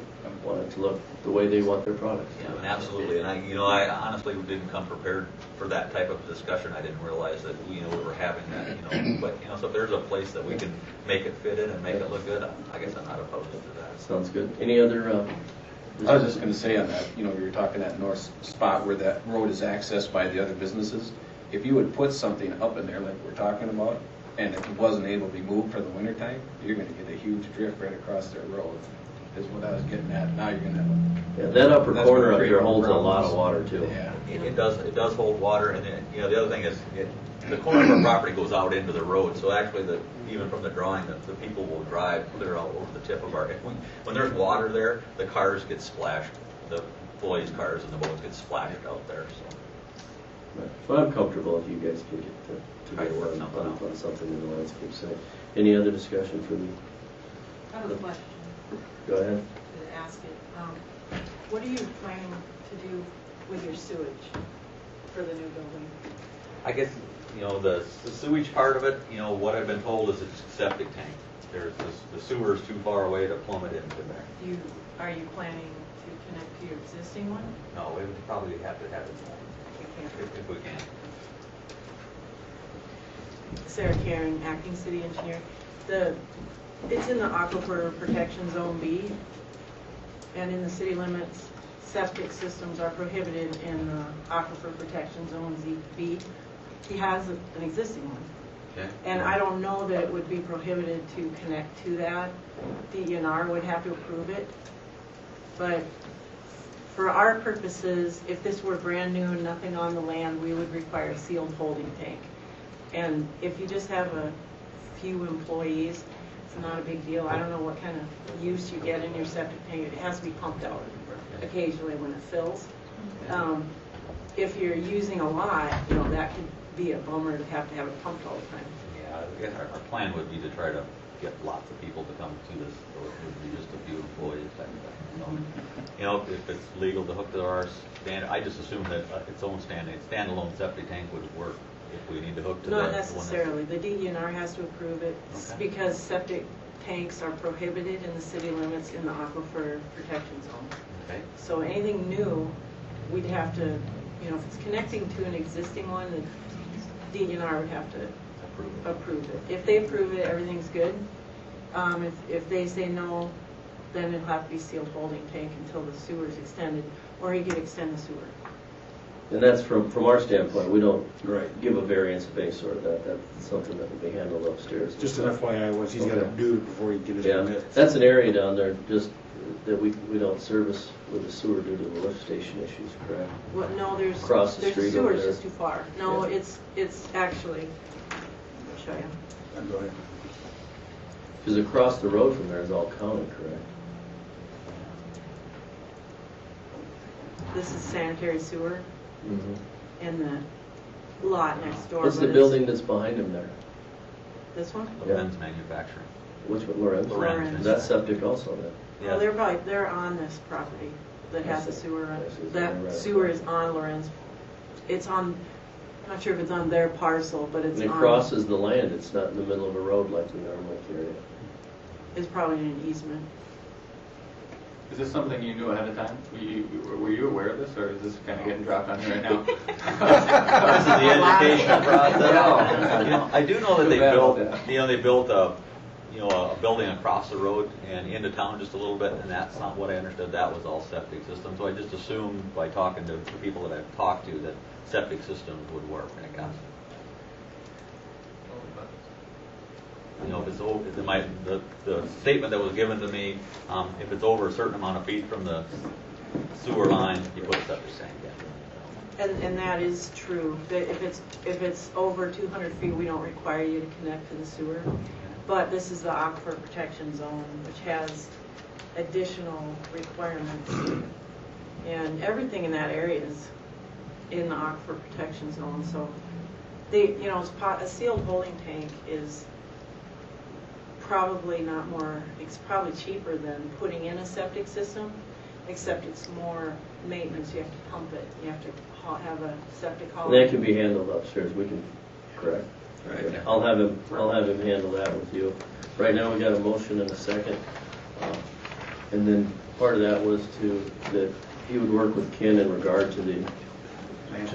it to look the way they want their products. Yeah, absolutely. And I honestly didn't come prepared for that type of discussion. I didn't realize that we were having that. But so if there's a place that we can make it fit in and make it look good, I guess I'm not opposed to that. Sounds good. Any other? I was just going to say on that, you're talking that north spot where that road is accessed by the other businesses. If you would put something up in there like we're talking about, and if it wasn't able to be moved for the wintertime, you're going to get a huge drift right across their road, is what I was getting at. Now you're going to have that upper that's corner gonna up create there more holds a lot problems. of water too. Yeah. It does hold water, and then, the other thing is the corner of our property goes out into the road, so actually even from the drawing, the people will drive clear out over the tip of our. When there's water there, the cars get splashed. The employees' cars and the boats get splashed out there. So I'm comfortable if you guys can get together on something in the landscape side. Any other discussion for me? I have a question. Go ahead. To ask it. What are you planning to do with your sewage for the new building? I guess the sewage part of it. What I've been told is it's a septic tank. There's the sewer's too far away to plummet into there. Are you planning to connect to your existing one? No, we would probably have to have it if we can. Sarah Karen, acting city engineer. It's in the Aquifer Protection Zone B, and in the city limits, septic systems are prohibited in the Aquifer Protection Zone B. He has an existing one. Okay. And I don't know that it would be prohibited to connect to that. DENR would have to approve it. But for our purposes, if this were brand new and nothing on the land, we would require a sealed holding tank. And if you just have a few employees, it's not a big deal. I don't know what kind of use you get in your septic tank. It has to be pumped out occasionally when it fills. If you're using a lot, that could be a bummer to have it pumped all the time. Yeah, I guess our plan would be to try to get lots of people to come to this, or it would be just a few employees type of thing. So, if it's legal to hook to our standard, I just assume that its own standalone septic tank would work if we need to hook to Not the necessarily. The DENR has to approve it Okay. because septic tanks are prohibited in the city limits in the Aquifer Protection Zone. Okay. So anything new, we'd have to, if it's connecting to an existing one, the DENR would have to approve it. If they approve it, everything's good. If they say no, then it'll have to be sealed holding tank until the sewer is extended, or you could extend the sewer. And that's from our standpoint, we don't give a variance of any sort. That's something that will be handled upstairs. Just an FYI, what he's got to do before he get his Yeah, permit. that's an area down there just that we don't service with the sewer due to the lift station issues, correct? Well, no, there's Across the street over sewer's there. just too far. No, Yeah. it's actually. I'll show you. Go ahead. Because across the road from there is all county, correct? This is sanitary sewer, Mm-hmm. and lot next door. What's but the it's- building that's behind him there? This one? Lorenz Manufacturing. Which one, Lorenz? Lorenz. That's septic also then? Well, they're on this property that has a sewer. I see. That sewer is on Lorenz. It's on, I'm not sure if it's on their parcel, but it's And on. it crosses the land, it's not in the middle of a road like we normally carry it. It's probably in an easement. Is this something you knew ahead of time? Were you aware of this, or is this kind of getting dropped on you right now? This is the education process. You know, I do know that they built, they built a building across the road and into town just a little bit, and that's not what I understood. That was all septic system. So I just assumed by talking to the people that I've talked to that septic systems would work, and it got. You know, if it's over, the statement that was given to me, if it's over a certain amount of feet from the sewer line, you put a septic tank in. And that is true. That if it's over 200 feet, we don't require you to connect to the sewer. But this is the aquifer protection zone, which has additional requirements. And everything in that area is in the aquifer protection zone. So a sealed holding tank is probably not more, it's probably cheaper than putting in a septic system, except it's more maintenance. You have to pump it. You have to have a septic haul. That can be handled upstairs, we can, correct? Right. I'll have him handle that with you. Right now, we got a motion and a second. And then part of that was that he would work with Ken in regard to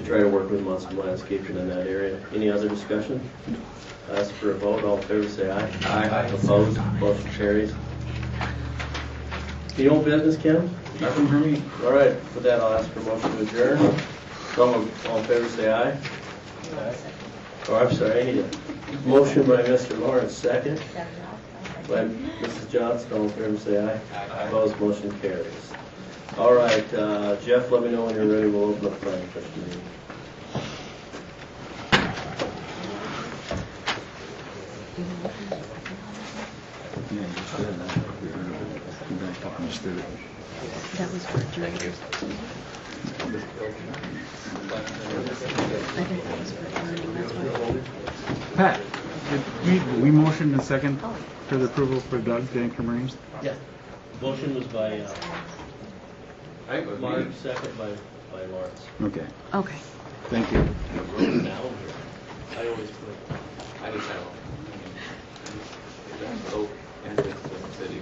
try to work with him on some landscaping in that area. Any other discussion? Ask for a vote. All in favor, say aye. Aye. Opposed? Motion carries. Any old business, Ken? Nothing for me. All right, with that, I'll ask for a motion to adjourn. All in favor, say aye. Oh, I'm sorry, I need a motion by Mr. Lawrence, second. By Mrs. Johnston, all in favor, say aye. Opposed, motion carries. All right, Jeff, let me know when you're ready. We'll open up the planning commission meeting. That was for adjournment. I think that was for adjournment, that's why. Pat, did we motioned a second for the approval for Doug Danker Marines? Yeah. Motion was by I think it was me. Mark, second by Lawrence. Okay, Okay. thank you. Now, I always put. I just have a so entrance to the city.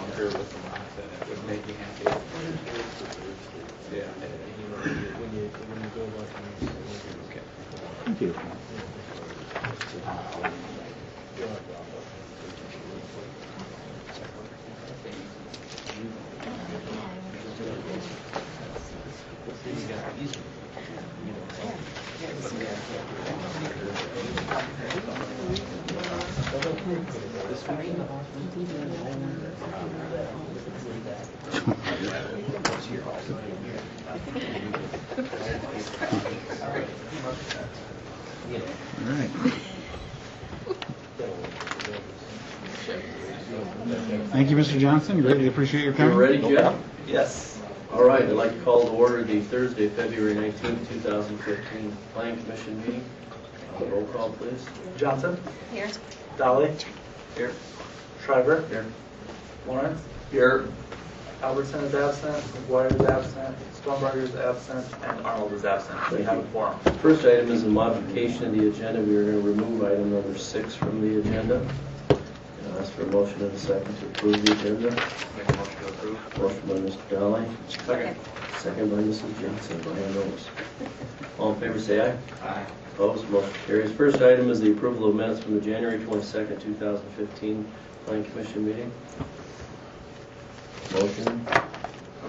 I'm here with some rocks and it would make me happy. Yeah. When you go like this. Okay. Thank you. All right. Thank you, Mr. Johnson. Greatly appreciate your You comment. ready, Jeff? Yes. All right, I'd like to call to order the Thursday, February 19th, 2015 Planning Commission meeting. Roll call, please. Johnson? Here. Dolly? Here. Schreiber? Here. Lawrence? Here. Albertson is absent, McGuire is absent, Stormberger is absent, and Arnold is absent. We have a quorum. First item is a modification of the agenda. We are going to remove item number 6 from the agenda. And I'll ask for a motion and a second to approve the agenda. Make a motion to approve. Motion by Mr. Dolly, Second. second by Mrs. Johnson. By hand notice. All in favor, say aye. Aye. Opposed, motion carries. First item is the approval of minutes from the January 22nd, 2015 Planning Commission meeting. Motion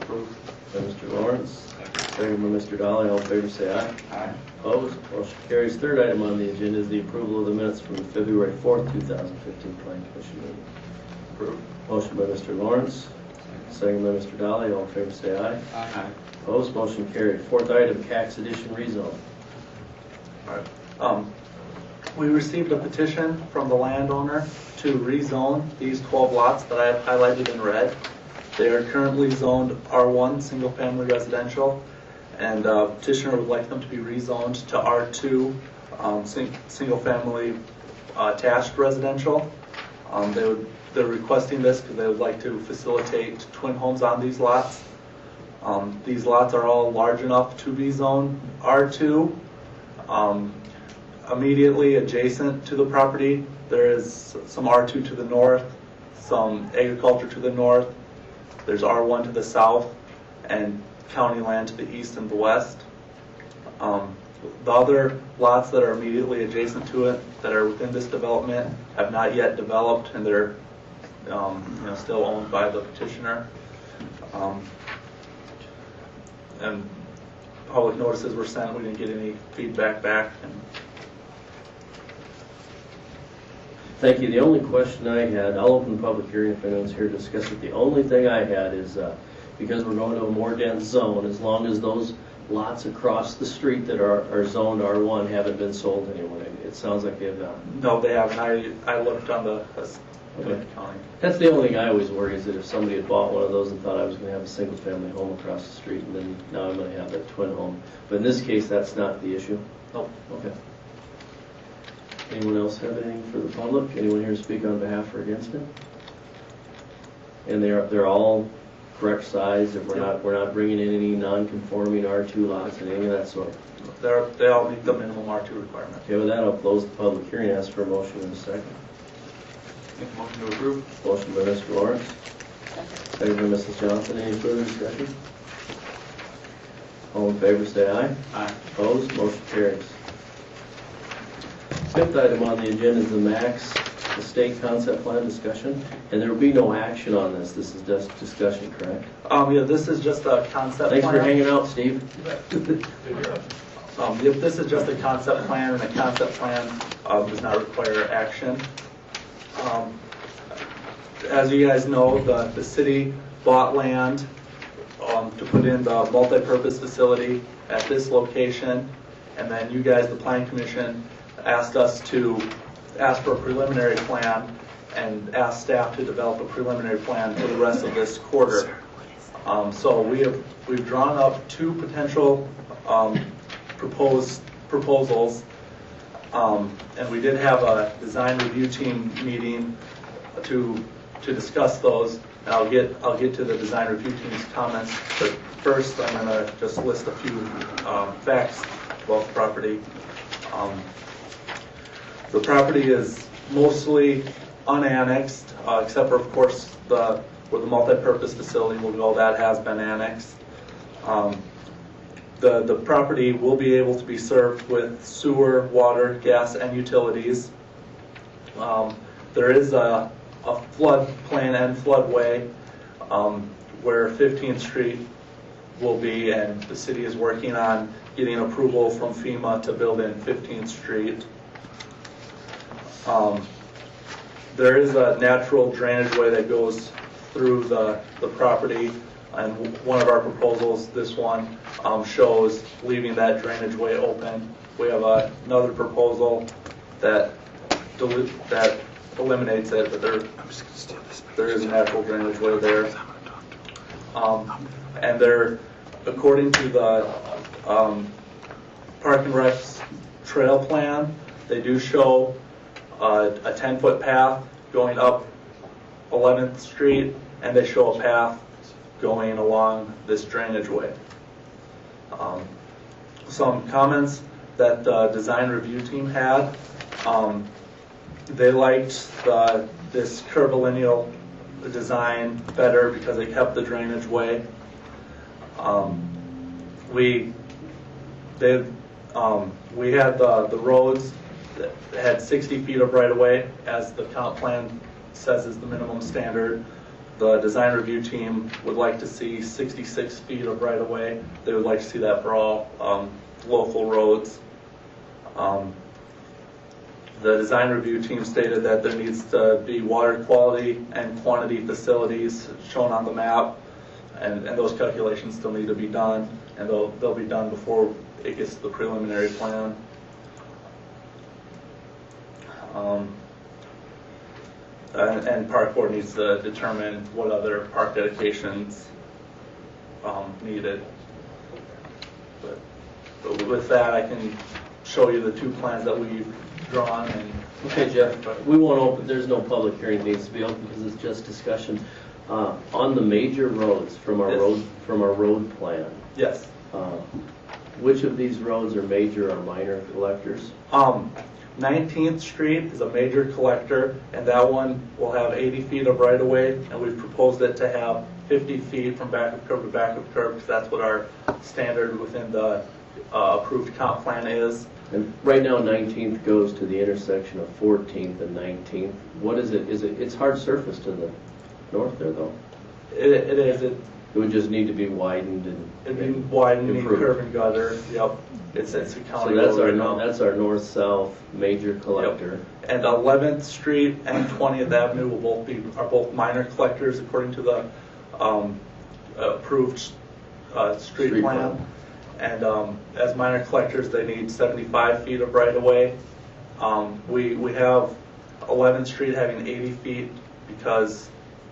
Approved. by Mr. Lawrence, second by Mr. Dolly. All in favor, say aye. Aye. Opposed, motion carries. Third item on the agenda is the approval of the minutes from the February 4th, 2015 Planning Commission meeting. Approved. Motion by Mr. Lawrence, second by Mr. Dolly. All in favor, say aye. Aye. Opposed, motion carried. Fourth item, Cax Edition rezone. We received a petition from the landowner to rezone these 12 lots that I have highlighted in red. They are currently zoned R1, single family residential, and petitioner would like them to be rezoned to R2, single-family attached residential. They're requesting this because they would like to facilitate twin homes on these lots. These lots are all large enough to be zoned R2. Immediately adjacent to the property, there is some R2 to the north, some agriculture to the north. There's R1 to the south, and county land to the east and the west. The other lots that are immediately adjacent to it, that are within this development, have not yet developed, and they're still owned by the petitioner. And public notices were sent. We didn't get any feedback back. Thank you. The only question I had, I'll open the public hearing if anyone's here to discuss it. The only thing I had is, because we're going to a more dense zone, as long as those lots across the street that are zoned R1 haven't been sold anyway. It sounds like they have not. No, they haven't. I looked on the Okay. county. That's the only thing I always worry, is that if somebody had bought one of those and thought I was going to have a single-family home across the street, and then now I'm going to have that twin home. But in this case, that's not the issue. Nope. Okay. Anyone else have anything for the public? Anyone here to speak on behalf or against it? And they're all correct size, and we're not bringing in any non-conforming R2 lots and anything of that sort. They all meet the minimum R2 requirement. Okay, with that, I'll close the public hearing. Ask for a motion in a second. Make a motion to approve. Motion by Mr. Lawrence. Second by Mrs. Johnson. Any further discussion? All in favor, say aye. Aye. Opposed? Motion carries. Fifth item on the agenda is the Max Estate Concept Plan discussion, and there will be no action on this. This is just discussion, correct? Yeah, this is just a concept Thanks plan. for hanging out, Steve. If this is just a concept plan, and a concept plan does not require action. As you guys know, the city bought land to put in the multi-purpose facility at this location, and then you guys, the Planning Commission, asked us to ask for a preliminary plan and ask staff to develop a preliminary plan for the rest of this quarter. So we've drawn up two potential proposals, and we did have a design review team meeting to discuss those. And I'll get to the design review team's comments, but first I'm going to just list a few facts about the property. The property is mostly unannexed, except for, of course, where the multi-purpose facility will go. That has been annexed. The property will be able to be served with sewer, water, gas, and utilities. There is a floodplain and floodway where 15th Street will be, and the city is working on getting approval from FEMA to build in 15th Street. There is a natural drainage way that goes through the property, and one of our proposals, this one, shows leaving that drainage way open. We have another proposal that eliminates it, but there is a natural drainage way there. And there, according to the Park and Rec's trail plan, they do show a 10-foot path going up 11th Street, and they show a path going along this drainage way. Some comments that the design review team had. They liked this curvilineal design better because it kept the drainage way. We had the roads that had 60 feet of right-of-way, as the comp plan says is the minimum standard. The design review team would like to see 66 feet of right-of-way. They would like to see that for all local roads. The design review team stated that there needs to be water quality and quantity facilities shown on the map, and those calculations still need to be done, and they'll be done before it gets to the preliminary plan. And Park Board needs to determine what other park dedications needed. But with that, I can show you the two plans that we've drawn and. Okay, Jeff, we won't open, there's no public hearing needs to be open because it's just discussion. On the major roads from our Yes. road plan, Yes. which of these roads are major or minor collectors? 19th Street is a major collector, and that one will have 80 feet of right-of-way, and we've proposed it to have 50 feet from back of curb to back of curb, because that's what our standard within the approved comp plan is. And right now, 19th goes to the intersection of 14th and 19th. What is it? It's hard surface to the north there, though. It is. It would just need to be widened and It'd be widening, improved. curb and gutter. Yep. It's a So county that's road our right now. that's our north-south major collector. Yep. And 11th Street and 20th Avenue are both minor collectors according to the approved street plan. And as minor collectors, they need 75 feet of right-of-way. We have 11th Street having 80 feet because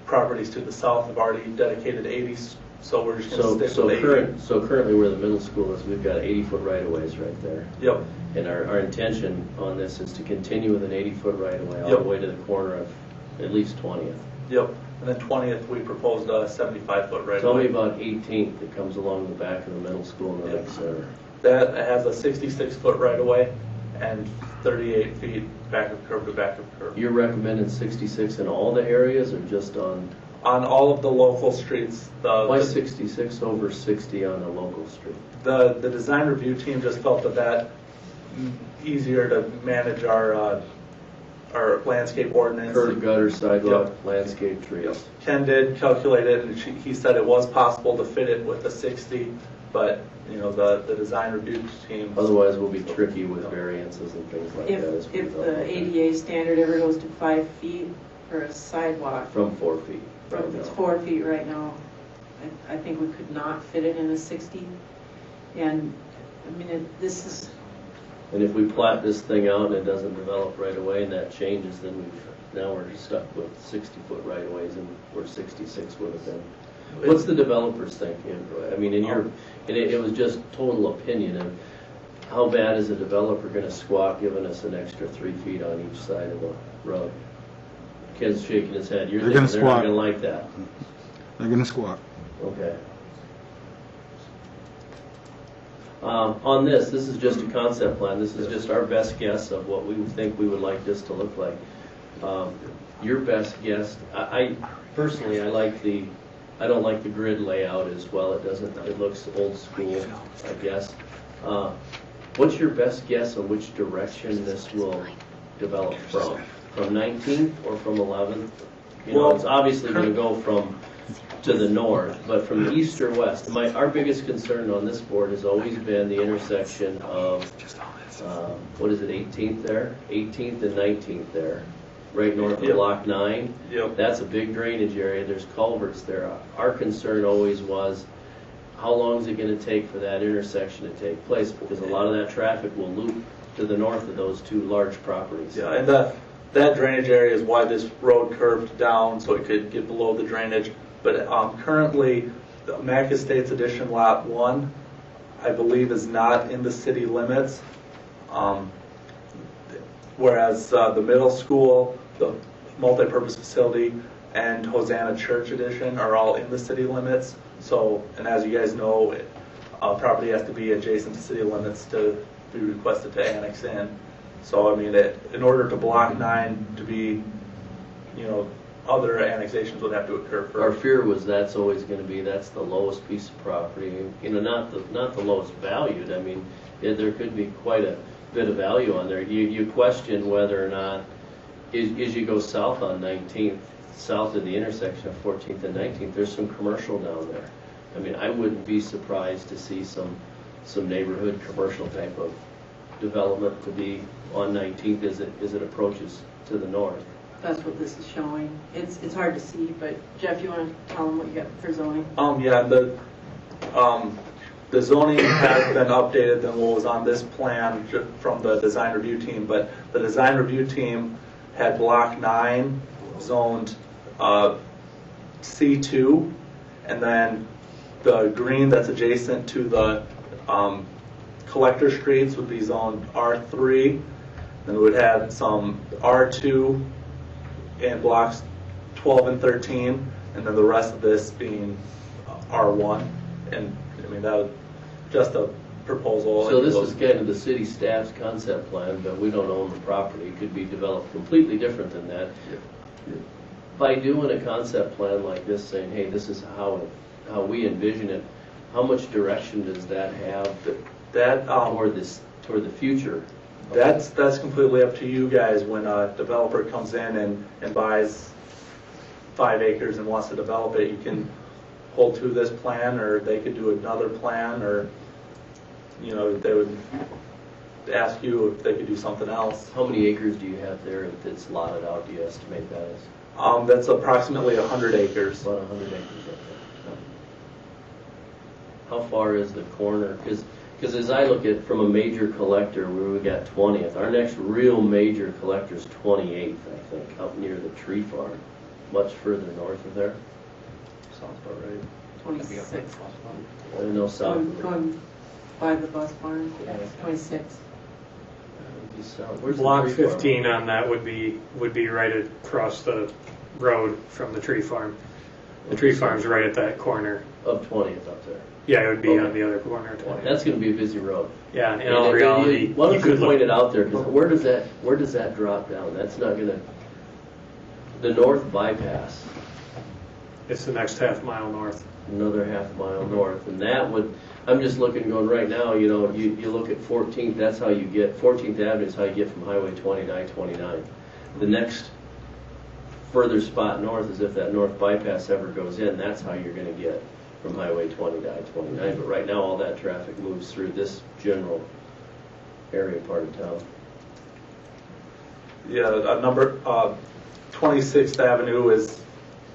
properties to the south have already dedicated 80, so we're just going to stick with 80. So currently where the middle school is, we've got 80-foot right-of-ways right there. Yep. And our intention on this is to continue with an 80-foot right-of-way all Yep. the way to the corner of at least 20th. Yep. And then 20th, we proposed a 75-foot right-of-way. Tell me about 18th that comes along the back of the middle school and the Yep. rec center. That has a 66-foot right-of-way and 38 feet back of curb to back of curb. You're recommending 66 in all the areas or just on, On all of the local streets, why 66 over 60 on a local street? the design review team just felt that easier to manage our landscape ordinance. Curb, gutter, sidewalk, landscape, trees. Ken did calculate it, and he said it was possible to fit it with a 60, but the design review team. Otherwise, we'll be tricky with variances and things like that. as we If go. the ADA standard ever goes to 5 feet for a sidewalk, From 4 feet. right it's now. 4 feet right now, I think we could not fit it in a 60. And, I mean, this is, And if we plat this thing out and it doesn't develop right away and that changes, then now we're stuck with 60-foot right-of-ways and where 66 would have been. What's the developers think? I mean, it was just total opinion of how bad is a developer going to squat giving us an extra 3 feet on each side of the road? Ken's shaking his head. You're thinking they're not going to like that. They're going to squawk. Okay. On this is just a concept plan. This is just our best guess of what we think we would like this to look like. Your best guess, I personally, I don't like the grid layout as well. It looks old school, I guess. What's your best guess on which direction this will develop from? From 19th or from 11th? Well, It's obviously going to go to the north, but from east or west. Our biggest concern on this board has always been the intersection of, 18th there? 18th and 19th there, right north of Yep. Block 9. Yep. That's a big drainage area. There's culverts there. Our concern always was, how long is it going to take for that intersection to take place? Because a lot of that traffic will loop to the north of those two large properties. Yeah, and that drainage area is why this road curved down, so it could get below the drainage. But currently, the Mac Estates Edition Lot 1, I believe, is not in the city limits. Whereas the middle school, the multipurpose facility, and Hosanna Church Edition are all in the city limits. So, and as you guys know, property has to be adjacent to city limits to be requested to annex in. So, I mean, in order to Block 9 to be, other annexations would have to occur first. Our fear was that's always going to be, that's the lowest piece of property, not the lowest valued. I mean, there could be quite a bit of value on there. You question whether or not, as you go south on 19th, south of the intersection of 14th and 19th, there's some commercial down there. I mean, I wouldn't be surprised to see some neighborhood commercial type of development to be on 19th as it approaches to the north. that's what this is showing. It's hard to see, but Jeff, you want to tell them what you got for zoning? Yeah, the zoning has been updated than what was on this plan from the design review team, but the design review team had Block 9 zoned C2, and then the green that's adjacent to the Collector streets would be zoned R3. Then we would have some R2 in blocks 12 and 13, and then the rest of this being R1. And I mean, that was just a proposal. So this is kind of the city staff's concept plan, but we don't own the property. It could be developed completely different than that. By doing a concept plan like this, saying, hey, this is how we envision it, how much direction does that have toward the future? That's completely up to you guys. When a developer comes in and buys 5 acres and wants to develop it, you can hold to this plan, or they could do another plan, or they would ask you if they could do something else. How many acres do you have there that's lotted out, do you estimate that is? That's approximately 100 acres. About 100 acres up there. How far is the corner? Because as I look at from a major collector, where we got 20th, our next real major collector is 28th, I think, up near the tree farm, much further north of there. Sounds about right. 26. No south. Going by the bus barn, 26. Where's the Block tree farm? 15 on that would be right across the road from the tree farm. The tree farm's right at that corner. Of 20th up there. Yeah, it would be Okay. on the other corner. of 20. That's going to be a busy road. Yeah, in And all if reality, why don't you could point look, it out there? Because where does that drop down? That's not going to. The north bypass, it's the next half mile north. another half mile north, and that would. I'm just looking, going right now. You look at 14th. That's how you get 14th Avenue is how you get from Highway 20 to I-29. The next further spot north is if that north bypass ever goes in. That's how you're going to get from Highway 20 to I-29. But right now, all that traffic moves through this general area part of town. Yeah, number 26th Avenue is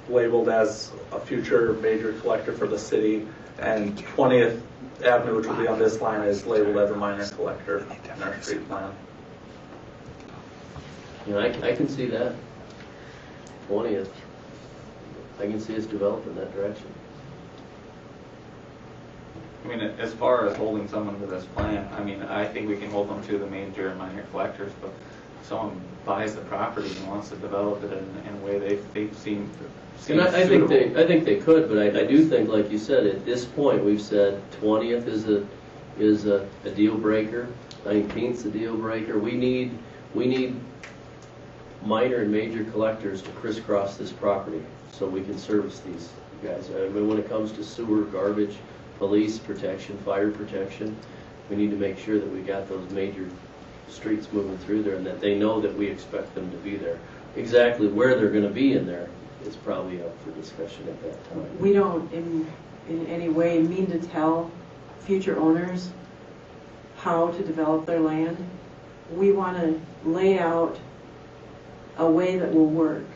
labeled as a future major collector for the city, and 20th Avenue, which will be on this line, is labeled as a minor collector in our street plan. I can see that. 20th. I can see us developing that direction. I mean, as far as holding someone to this plan, I mean, I think we can hold them to the major and minor collectors, but if someone buys the property and wants to develop it in a way they seem And I think suitable. I think they could, but I do think, like you said, at this point we've said 20th is a deal breaker, 19th a deal breaker. We need minor and major collectors to crisscross this property so we can service these guys. I mean, when it comes to sewer, garbage, police protection, fire protection, we need to make sure that we got those major streets moving through there and that they know that we expect them to be there. Exactly where they're going to be in there is probably up for discussion at that time. We don't in any way mean to tell future owners how to develop their land. We want to lay out a way that will work,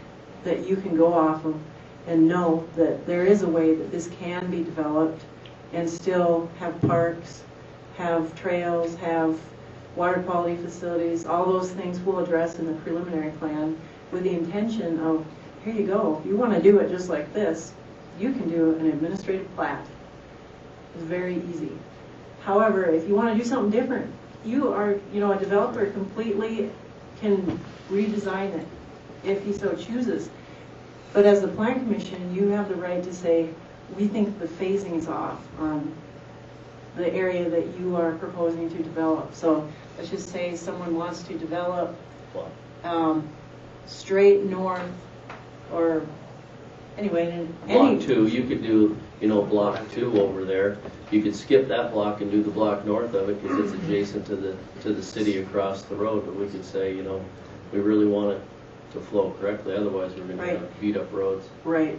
that you can go off of and know that there is a way that this can be developed and still have parks, have trails, have water quality facilities. All those things we'll address in the preliminary plan with the intention of, here you go, if you want to do it just like this, you can do an administrative plat. It's very easy. However, if you want to do something different, you are, a developer completely can redesign it if he so chooses. But as the Plan Commission, you have the right to say, we think the phasing is off on the area that you are proposing to develop. So let's just say someone wants to develop straight north, or anyway, Block 2, you could do, block 2 over there. You could skip that block and do the block north of it because it's adjacent to the city across the road. But we could say, we really want it to flow correctly. Otherwise, we're going to have beat up roads, right,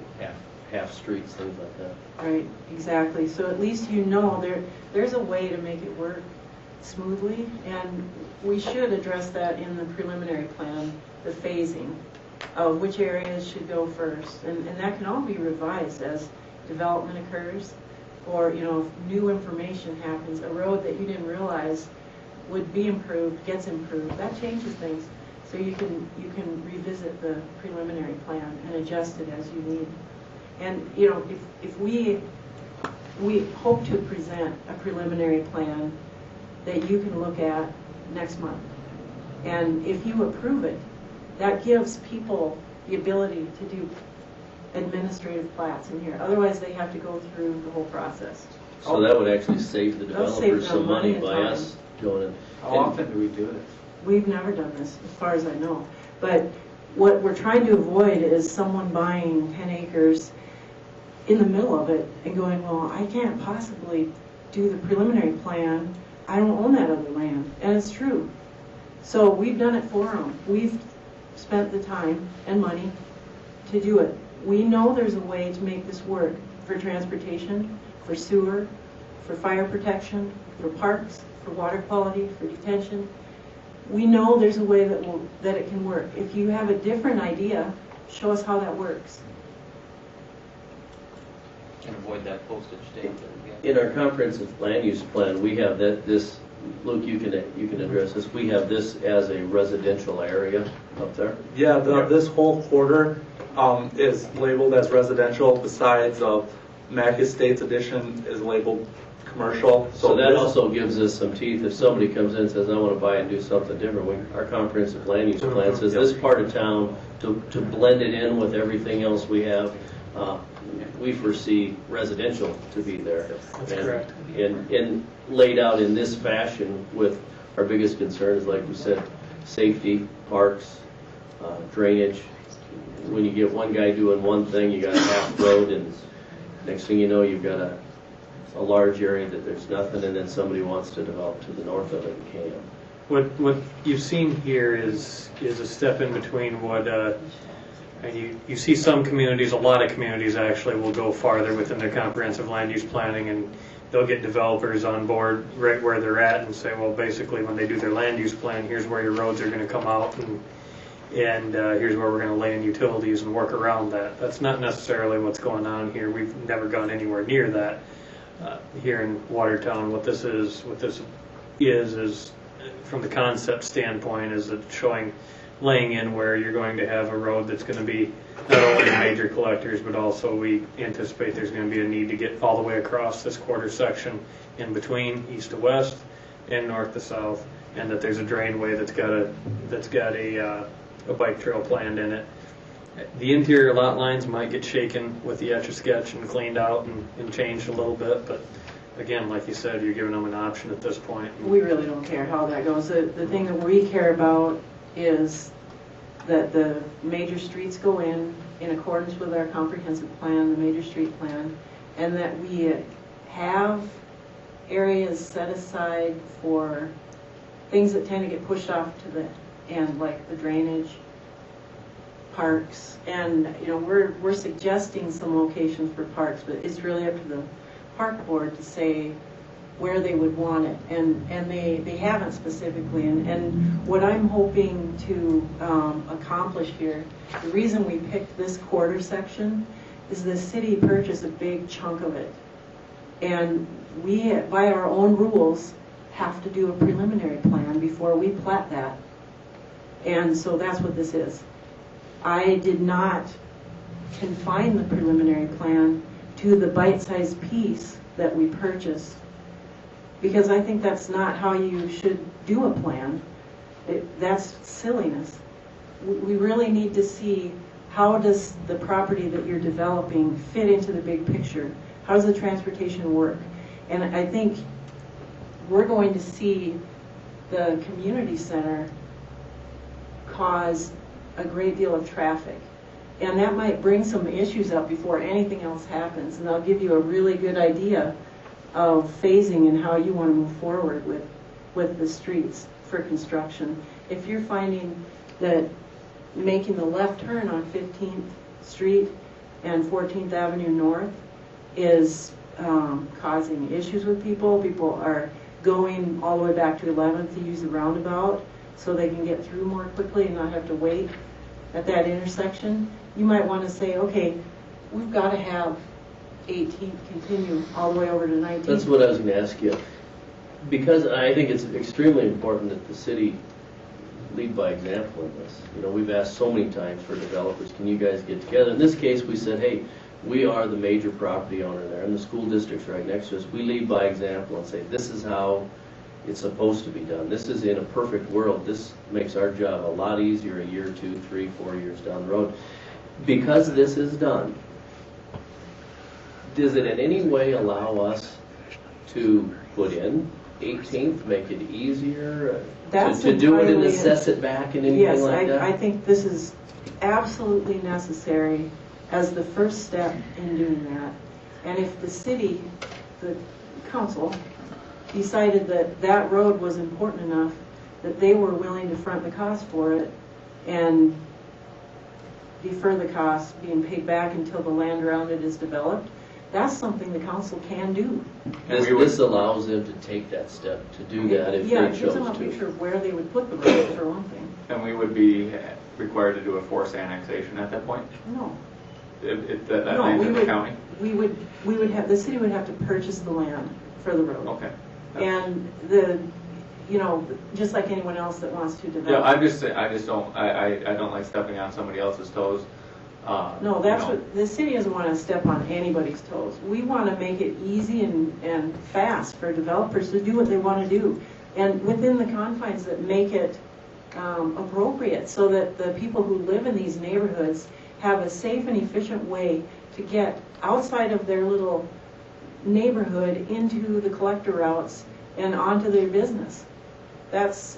half streets, things like that. right, exactly. So at least there's a way to make it work smoothly, and we should address that in the preliminary plan, the phasing of which areas should go first, and that can all be revised as development occurs, or if new information happens, a road that you didn't realize would be improved gets improved. That changes things, so you can revisit the preliminary plan and adjust it as you need. And if we we hope to present a preliminary plan that you can look at next month. And if you approve it, that gives people the ability to do administrative plats in here. Otherwise, they have to go through the whole process. So that would actually save the That'll save developers them some money money and by time. us going in. How often do we do this? We've never done this, as far as I know. But what we're trying to avoid is someone buying 10 acres in the middle of it and going, well, I can't possibly do the preliminary plan. I don't own that other land. And it's true. So we've done it for them. We've spent the time and money to do it. We know there's a way to make this work for transportation, for sewer, for fire protection, for parks, for water quality, for detention. We know there's a way that it can work. If you have a different idea, show us how that works. And avoid that postage stamp. In our comprehensive land use plan, we have this, Luke, you can address this, we have this as a residential area up there. Yeah, this whole quarter is labeled as residential, besides Mac Estates Edition is labeled commercial. So that this- also gives us some teeth. If somebody comes in and says, I want to buy and do something different, our comprehensive land use plan says this part of town, to blend it in with everything else we have, we foresee residential to be there. That's And- correct. And laid out in this fashion with our biggest concerns, like we said, safety, parks, drainage. When you get one guy doing one thing, you got a half road, and next thing you know, you've got a large area that there's nothing, and then somebody wants to develop to the north of it and can. What you've seen here is a step in between what, and you see some communities, a lot of communities actually will go farther within their comprehensive land use planning, and they'll get developers on board right where they're at and say, well, basically when they do their land use plan, here's where your roads are going to come out, and here's where we're going to lay in utilities and work around that. That's not necessarily what's going on here. We've never gone anywhere near that. Here in Watertown, what this is from the concept standpoint, is it showing laying in where you're going to have a road that's going to be not only major collectors, but also we anticipate there's going to be a need to get all the way across this quarter section in between east to west and north to south, and that there's a drainway that's got a bike trail planned in it. The interior lot lines might get shaken with the Etch-a-Sketch and cleaned out and changed a little bit, but again, like you said, you're giving them an option at this point. We really don't care how that goes. The thing that we care about is that the major streets go in accordance with our comprehensive plan, the major street plan, and that we have areas set aside for things that tend to get pushed off to the end, like the drainage, parks, and we're suggesting some locations for parks, but it's really up to the park board to say where they would want it, and they haven't specifically. And what I'm hoping to accomplish here, the reason we picked this quarter section is the city purchased a big chunk of it, and we, by our own rules, have to do a preliminary plan before we plat that. And so that's what this is. I did not confine the preliminary plan to the bite-sized piece that we purchased, because I think that's not how you should do a plan. That's silliness. We really need to see, how does the property that you're developing fit into the big picture? How does the transportation work? And I think we're going to see the community center cause a great deal of traffic. And that might bring some issues up before anything else happens. And they'll give you a really good idea of phasing and how you want to move forward with the streets for construction. If you're finding that making the left turn on 15th Street and 14th Avenue North is causing issues with people are going all the way back to 11th to use the roundabout so they can get through more quickly and not have to wait at that intersection, you might want to say, okay, we've got to have 18th continue all the way over to 19th. That's what I was going to ask you. Because I think it's extremely important that the city lead by example in this. We've asked so many times for developers, can you guys get together? In this case, we said, hey, we are the major property owner there, and the school district's right next to us. We lead by example and say, this is how it's supposed to be done. This is in a perfect world. This makes our job a lot easier a year, 2, 3, 4 years down the road. Because this is done, does it in any way allow us to put in 18th, make it easier, to do it and assess it back and anything like that? Yes, I think this is absolutely necessary as the first step in doing that. And if the city, the council, decided that that road was important enough that they were willing to front the cost for it and defer the cost being paid back until the land around it is developed, that's something the council can do. This allows them to take that step to do that if Yeah, they it gives chose them a to. picture of where they would put the road, for one thing. And we would be required to do a forced annexation at that point? No. If that No, lands we in the would- county? We would have, the city would have to purchase the land for the road. Okay. And just like anyone else that wants to Yeah, develop. I just don't, I don't like stepping on somebody else's toes. No, that's what, the city doesn't want to step on anybody's toes. We want to make it easy and fast for developers to do what they want to do. And within the confines that make it appropriate, so that the people who live in these neighborhoods have a safe and efficient way to get outside of their little neighborhood into the collector routes and onto their business. That's,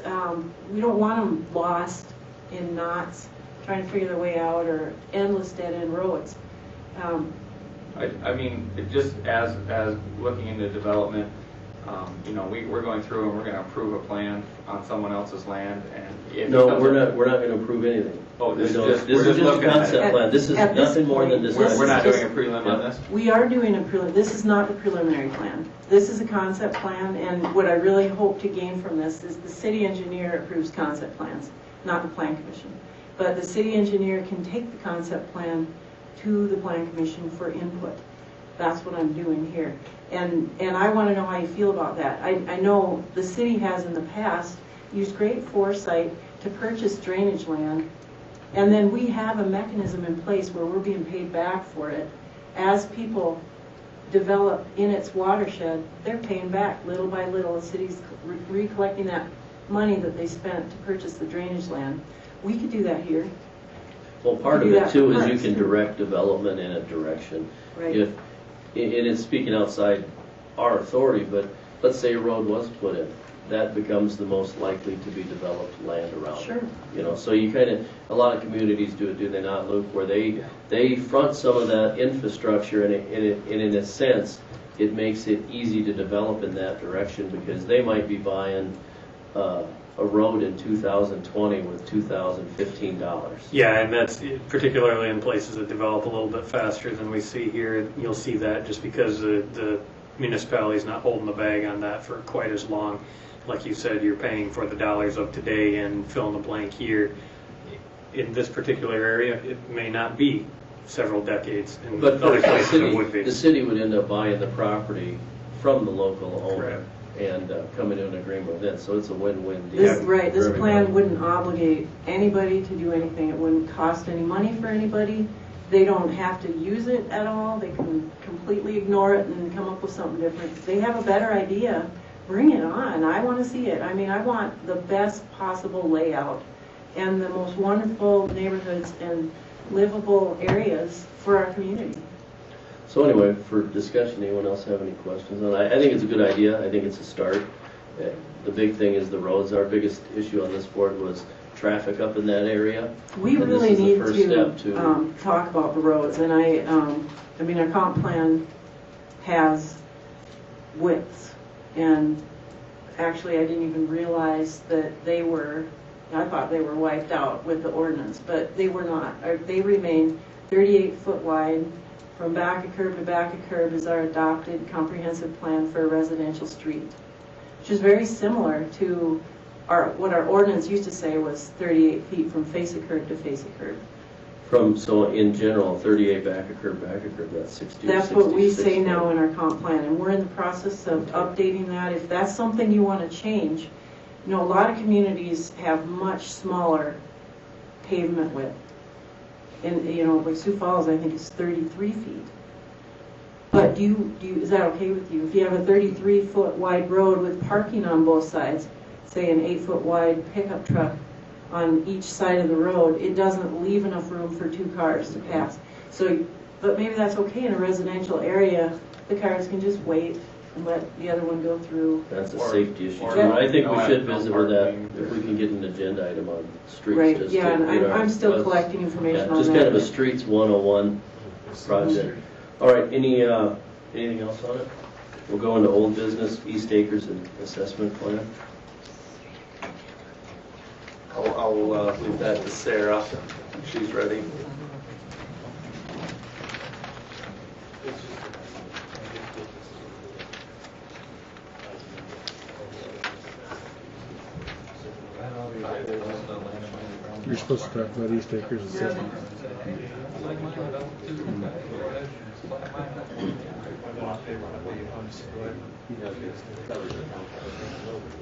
we don't want them lost in knots, trying to figure their way out, or endless dead-end roads. I mean, just as looking into development, we're going through and we're going to approve a plan on someone else's land, and if No, we're not going to approve anything. Oh, this This we're is just just a looking at concept it. plan. This is At this nothing more than point, this. We're not is doing a just- prelim on this? We are doing a prelim, this is not the preliminary plan. This is a concept plan, and what I really hope to gain from this is the city engineer approves concept plans, not the plan commission. But the city engineer can take the concept plan to the plan commission for input. That's what I'm doing here. And I want to know how you feel about that. I know the city has in the past used great foresight to purchase drainage land, and then we have a mechanism in place where we're being paid back for it. As people develop in its watershed, they're paying back little by little. The city's recollecting that money that they spent to purchase the drainage land. We could do that here. Well, part of do it that too for is you parks, can too. direct development in a direction. Right. If, and it's speaking outside our authority, but let's say a road was put in, that becomes the most likely to be developed land around it. Sure. So you kind of, a lot of communities do they not, Luke, where they front some of that infrastructure, and in a sense, it makes it easy to develop in that direction, because they might be buying a road in 2020 with $2,015. Yeah, and that's particularly in places that develop a little bit faster than we see here. You'll see that just because the municipality's not holding the bag on that for quite as long. Like you said, you're paying for the dollars of today and fill in the blank year. In this particular area, it may not be several decades. In But for other the places, it would city, be. the city would end up buying the property from the local owner Correct. and coming to an agreement with it. So it's a win-win deal. This, right, for this everybody. plan wouldn't obligate anybody to do anything. It wouldn't cost any money for anybody. They don't have to use it at all. They can completely ignore it and come up with something different. If they have a better idea, bring it on. I want to see it. I mean, I want the best possible layout and the most wonderful neighborhoods and livable areas for our community. So anyway, for discussion, anyone else have any questions? I think it's a good idea. I think it's a start. The big thing is the roads. Our biggest issue on this board was traffic up in that area. We And really this is the need first to step to talk about the roads, and I mean, our comp plan has widths, and actually I didn't even realize that I thought they were wiped out with the ordinance, but they were not. They remain 38 foot wide. From back of curb to back of curb is our adopted comprehensive plan for a residential street, which is very similar to what our ordinance used to say was 38 feet from face of curb to face of curb. so in general, 38 back of curb, that's 60. That's what we 66 say now foot. in our comp plan, and we're in the process of updating that. If that's something you want to change, a lot of communities have much smaller pavement width. And, like Sioux Falls, I think is 33 feet. But is that okay with you? If you have a 33-foot wide road with parking on both sides, say an 8-foot wide pickup truck on each side of the road, it doesn't leave enough room for 2 cars to pass. So, but maybe that's okay in a residential area. The cars can just wait and let the other one go through. That's a safety issue. or too. I think we no should no visit with that, parking. if we can get an agenda item on streets. Right, just yeah, to and get our I'm still buzz. collecting information Yeah, on just that. kind of a streets 101 project. All right, anything else on it? We'll go into old business, East Acres and assessment plan. I'll leave that to Sarah when she's ready. You're supposed to talk about East Acres assessment.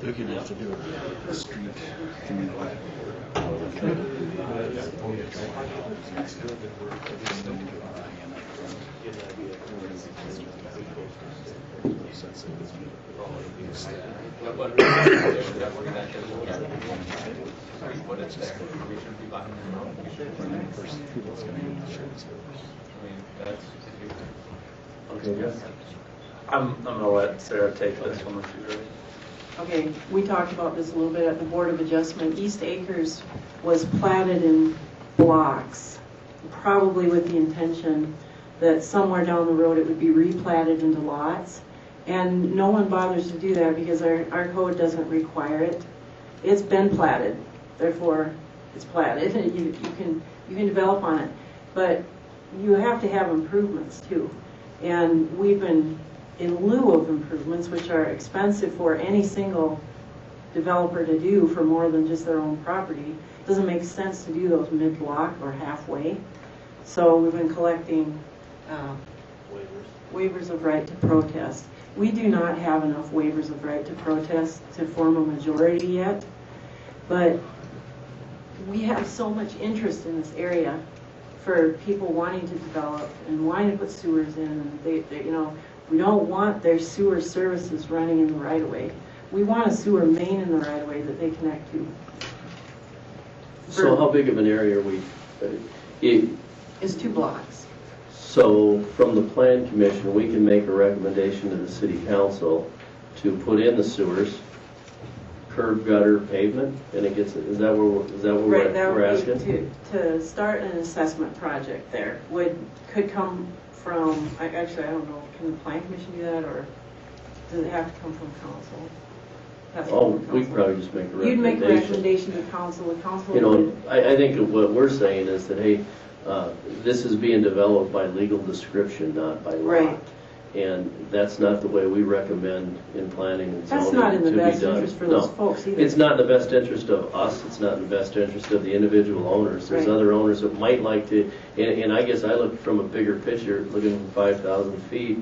They're gonna have to do a street community. Okay, Jeff? I'm gonna let Sarah take this one if she's ready. Okay, we talked about this a little bit at the Board of Adjustment. East Acres was platted in blocks, probably with the intention that somewhere down the road it would be replatted into lots. And no one bothers to do that because our code doesn't require it. It's been platted, therefore it's platted. You can develop on it. But you have to have improvements too. And we've been, in lieu of improvements, which are expensive for any single developer to do for more than just their own property, it doesn't make sense to do those mid-block or halfway. So we've been collecting waivers of right to protest. We do not have enough waivers of right to protest to form a majority yet, but we have so much interest in this area for people wanting to develop and wanting to put sewers in. And we don't want their sewer services running in the right of way. We want a sewer main in the right of way that they connect to. So how big of an area are we? It's 2 blocks. So from the Plan Commission, we can make a recommendation to the City Council to put in the sewers, curb, gutter, pavement, and it gets, is that what Right, that we're would asking? be to start an assessment project there. Could come from, actually, I don't know, can the Plan Commission do that, or does it have to come from council? Has to come Oh, from we council. could probably just make a recommendation. You'd make a recommendation to council, the council You know, would, I think what we're saying is that, hey, this is being developed by legal description, not by law. Right. And that's not the way we recommend in planning and zoning that's to be done. not in the best interest for those No. folks either. It's not in the best interest of us, it's not in the best interest of the individual owners. There's Right. other owners that might like to, and I guess I look from a bigger picture, looking from 5,000 feet,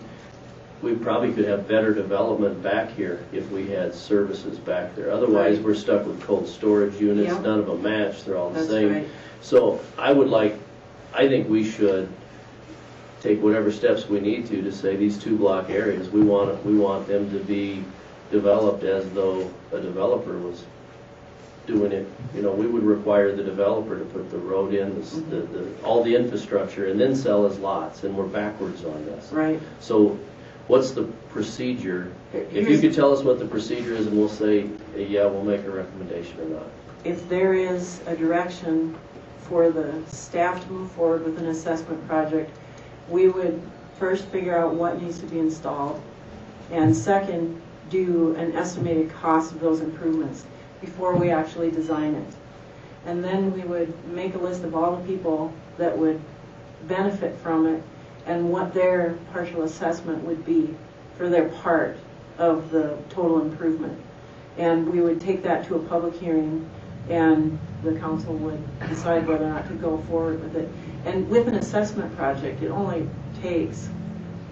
we probably could have better development back here if we had services back there. Otherwise, Right. we're stuck with cold storage units, Yep. none of them match, they're all the That's same. right. So I think we should take whatever steps we need to say these 2 block areas, we want them to be developed as though a developer was doing it. You know, we would require the developer to put the road in, all the infrastructure, and then sell as lots, and we're backwards on this. Right. So what's the procedure? If you Here's- could tell us what the procedure is, and we'll say, yeah, we'll make a recommendation or not. If there is a direction for the staff to move forward with an assessment project, we would first figure out what needs to be installed, and second, do an estimated cost of those improvements before we actually design it. And then we would make a list of all the people that would benefit from it and what their partial assessment would be for their part of the total improvement. And we would take that to a public hearing, and the council would decide whether or not to go forward with it. And with an assessment project, it only takes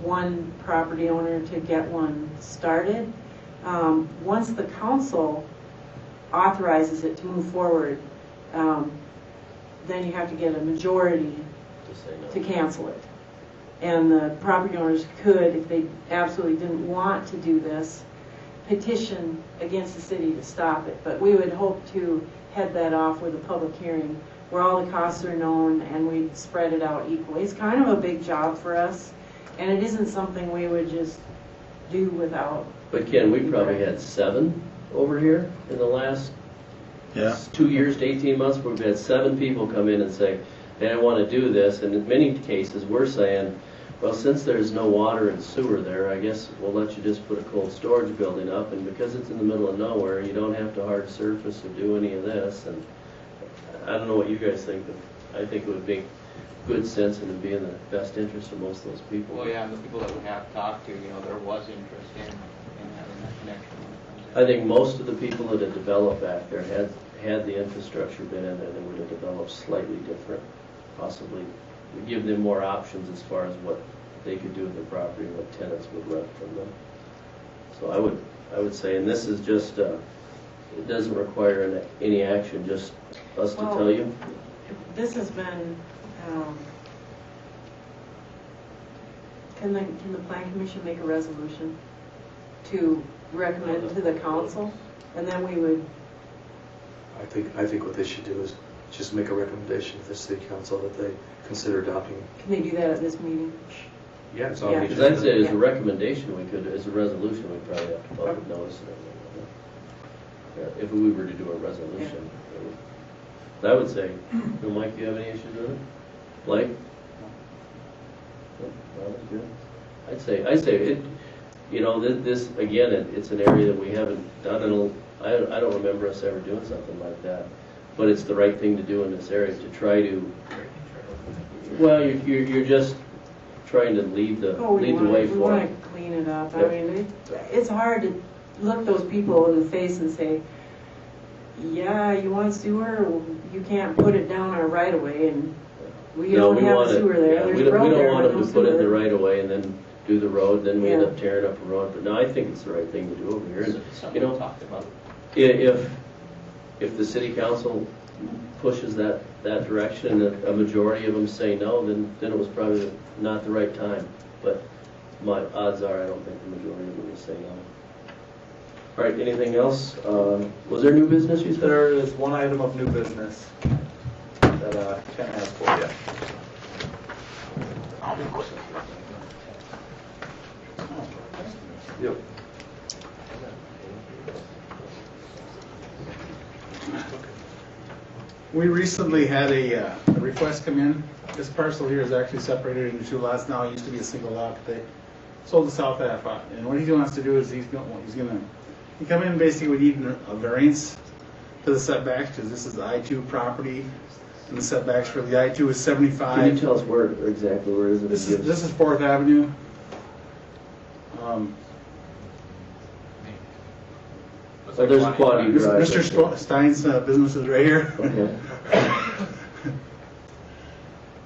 one property owner to get one started. Once the council authorizes it to move forward, then you have to get a majority To say no. to cancel it. And the property owners could, if they absolutely didn't want to do this, petition against the city to stop it. But we would hope to head that off with a public hearing where all the costs are known and we'd spread it out equally. It's kind of a big job for us, and it isn't something we would just do without. But Ken, we probably had 7 over here in the last 2 years to 18 months. We've had 7 people come in and say, hey, I want to do this. And in many cases, we're saying, well, since there's no water and sewer there, I guess we'll let you just put a cold storage building up. And because it's in the middle of nowhere, you don't have to hard surface or do any of this. And I don't know what you guys think, but I think it would make good sense and it'd be in the best interest of most of those people. Well, yeah, and the people that we have talked to, there was interest in having that connection. I think most of the people that had developed back there had the infrastructure been in there, they would have developed slightly different, possibly give them more options as far as what they could do with their property, what tenants would rent from them. So I would say, and this is just, it doesn't require any action, just us to tell you. This has been, can the Plan Commission make a resolution to recommend to the council, and then we would. I think what they should do is just make a recommendation to the city council that they consider adopting. Can they do that at this meeting? Yeah, it's on the Because I'd say as a recommendation, we could, as a resolution, we'd probably have to public notice and everything. Yeah, if we were to do a resolution. I would say, Mike, do you have any issues with it? Blake? No, that's good. I'd say it, this again, it's an area that we haven't done in I don't remember us ever doing something like that. But it's the right thing to do in this area to try to, well, you're just trying to lead the way for it. We want to clean it up. Yep. I mean, it's hard to look those people in the face and say, yeah, you want sewer? Well, you can't put it down our right of way, and we don't have a sewer there. Yeah, There's we don't there, want them no to put it in the sewer. right of way and then do the road, then we end up tearing up a road. But no, I think it's the right thing to do over here. And, Talked about. If the city council pushes that direction and a majority of them say no, then it was probably not the right time. But my odds are I don't think the majority of them will say no. All right, anything else? Was there new business you said? There is one item of new business that Ken has for you. I'll be quick. Yep. We recently had a request come in. This parcel here is actually separated into 2 lots now. It used to be a single lot, but they sold the south half out. And what he wants to do is he come in, basically we need a variance to the setbacks because this is the I-2 property, and the setbacks for the I-2 is 75. Can you tell us exactly where is it? This is 4th Avenue. So there's Quaddy Drive. Mr. Stein's business is right here. Okay.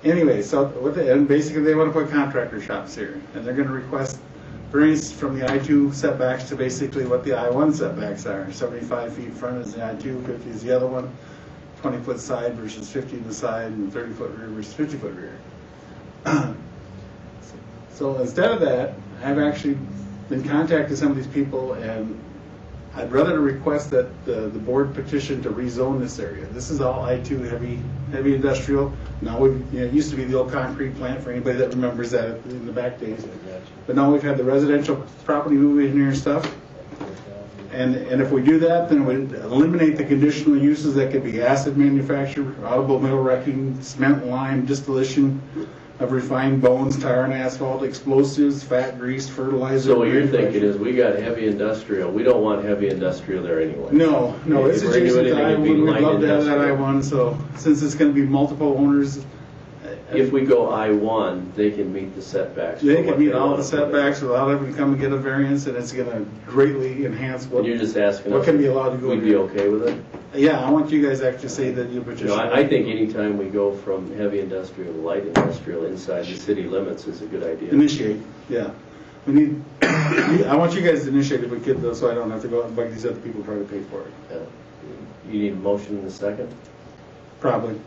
Anyway, so and basically they want to put contractor shops here, and they're going to request variance from the I-2 setbacks to basically what the I-1 setbacks are. 75 feet front is the I-2, 50 is the other one, 20-foot side versus 50 in the side, and 30-foot rear versus 50-foot rear. So instead of that, I've actually been contacting some of these people, and I'd rather request that the board petition to rezone this area. This is all I-2 heavy industrial. Now it used to be the old concrete plant for anybody that remembers that in the back days. But now we've had the residential property move in here and stuff. And if we do that, then it would eliminate the conditional uses that could be acid manufacture, automobile wrecking, cement, lime, distillation of refined bones, tar and asphalt, explosives, fat, grease, fertilizer. So what you're thinking is we got heavy industrial. We don't want heavy industrial there anyway. No, it's If we're gonna do adjacent to anything, it'd be I-1. We'd light love to have that industrial. I-1. So since it's going to be multiple owners, If we go I-1, they can meet the setbacks. they for can what meet they all want the to put in. setbacks without having to come and get a variance, and it's going to greatly enhance what And you're just asking what us can if be allowed to go we'd in be here. okay with it? Yeah, I want you guys to actually say that you petition. I think anytime we go from heavy industrial to light industrial inside the city limits is a good idea. Initiate, yeah. We need. I want you guys to initiate if we could, though, so I don't have to go out and bug these other people to try to pay for it. Yeah. You need a motion in a second? Probably.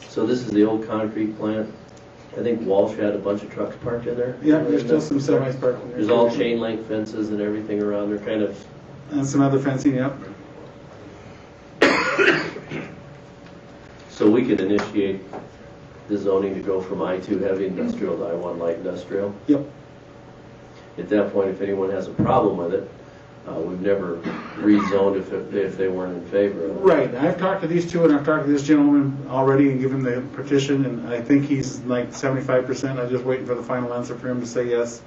So this is the old concrete plant? I think Walsh had a bunch of trucks parked in there. Yeah, there's still some semis parked in there. There's all chain link fences and everything around there, kind of. And some other fencing, yep. So we could initiate the zoning to go from I-2 heavy industrial to I-1 light industrial. Yep. At that point, if anyone has a problem with it, we've never rezoned if they weren't in favor of it. Right, I've talked to these two, and I've talked to this gentleman already and given the petition, and I think he's like 75%. I'm just waiting for the final answer for him to say yes.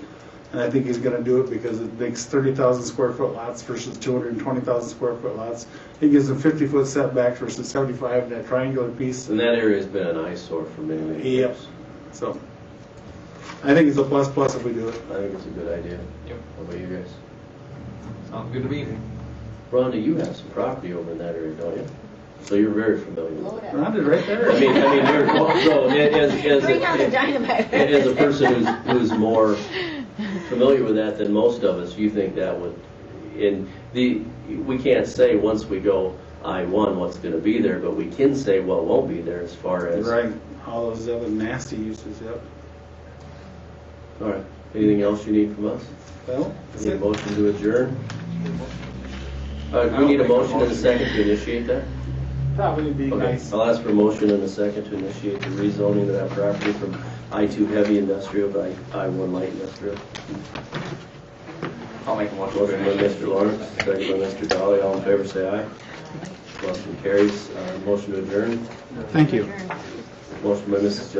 And I think he's gonna do it because it makes 30,000 square foot lots versus 220,000 square foot lots. It gives them 50-foot setbacks versus 75 in that triangular piece. And that area's been an eyesore for many, many years. Yep. So, I think it's a plus if we do it. I think it's a good idea. Yep. What about you guys? Sounds good to me. Rhonda, you have some property over in that area, don't you? So you're very familiar with it. Rhonda's right there. I mean, you're, so Bring on the dynamite. as a person who's more familiar with that than most of us, you think that would, we can't say once we go I-1 what's going to be there, but we can say what won't be there as far as. Right, all those other nasty uses, yep. All right. Anything else you need from us? Well, that's Need a it. motion to adjourn? We need a motion and a second to initiate that? Probably be Okay, nice. I'll ask for a motion and a second to initiate the rezoning of that property from I-2 heavy industrial to I-1 light industrial. I'll make a motion. Motion by Mr. Lawrence, second by Mr. Dolly. All in favor, say aye. Motion carries. Motion to adjourn. Thank you. Motion by Mrs. Johnson.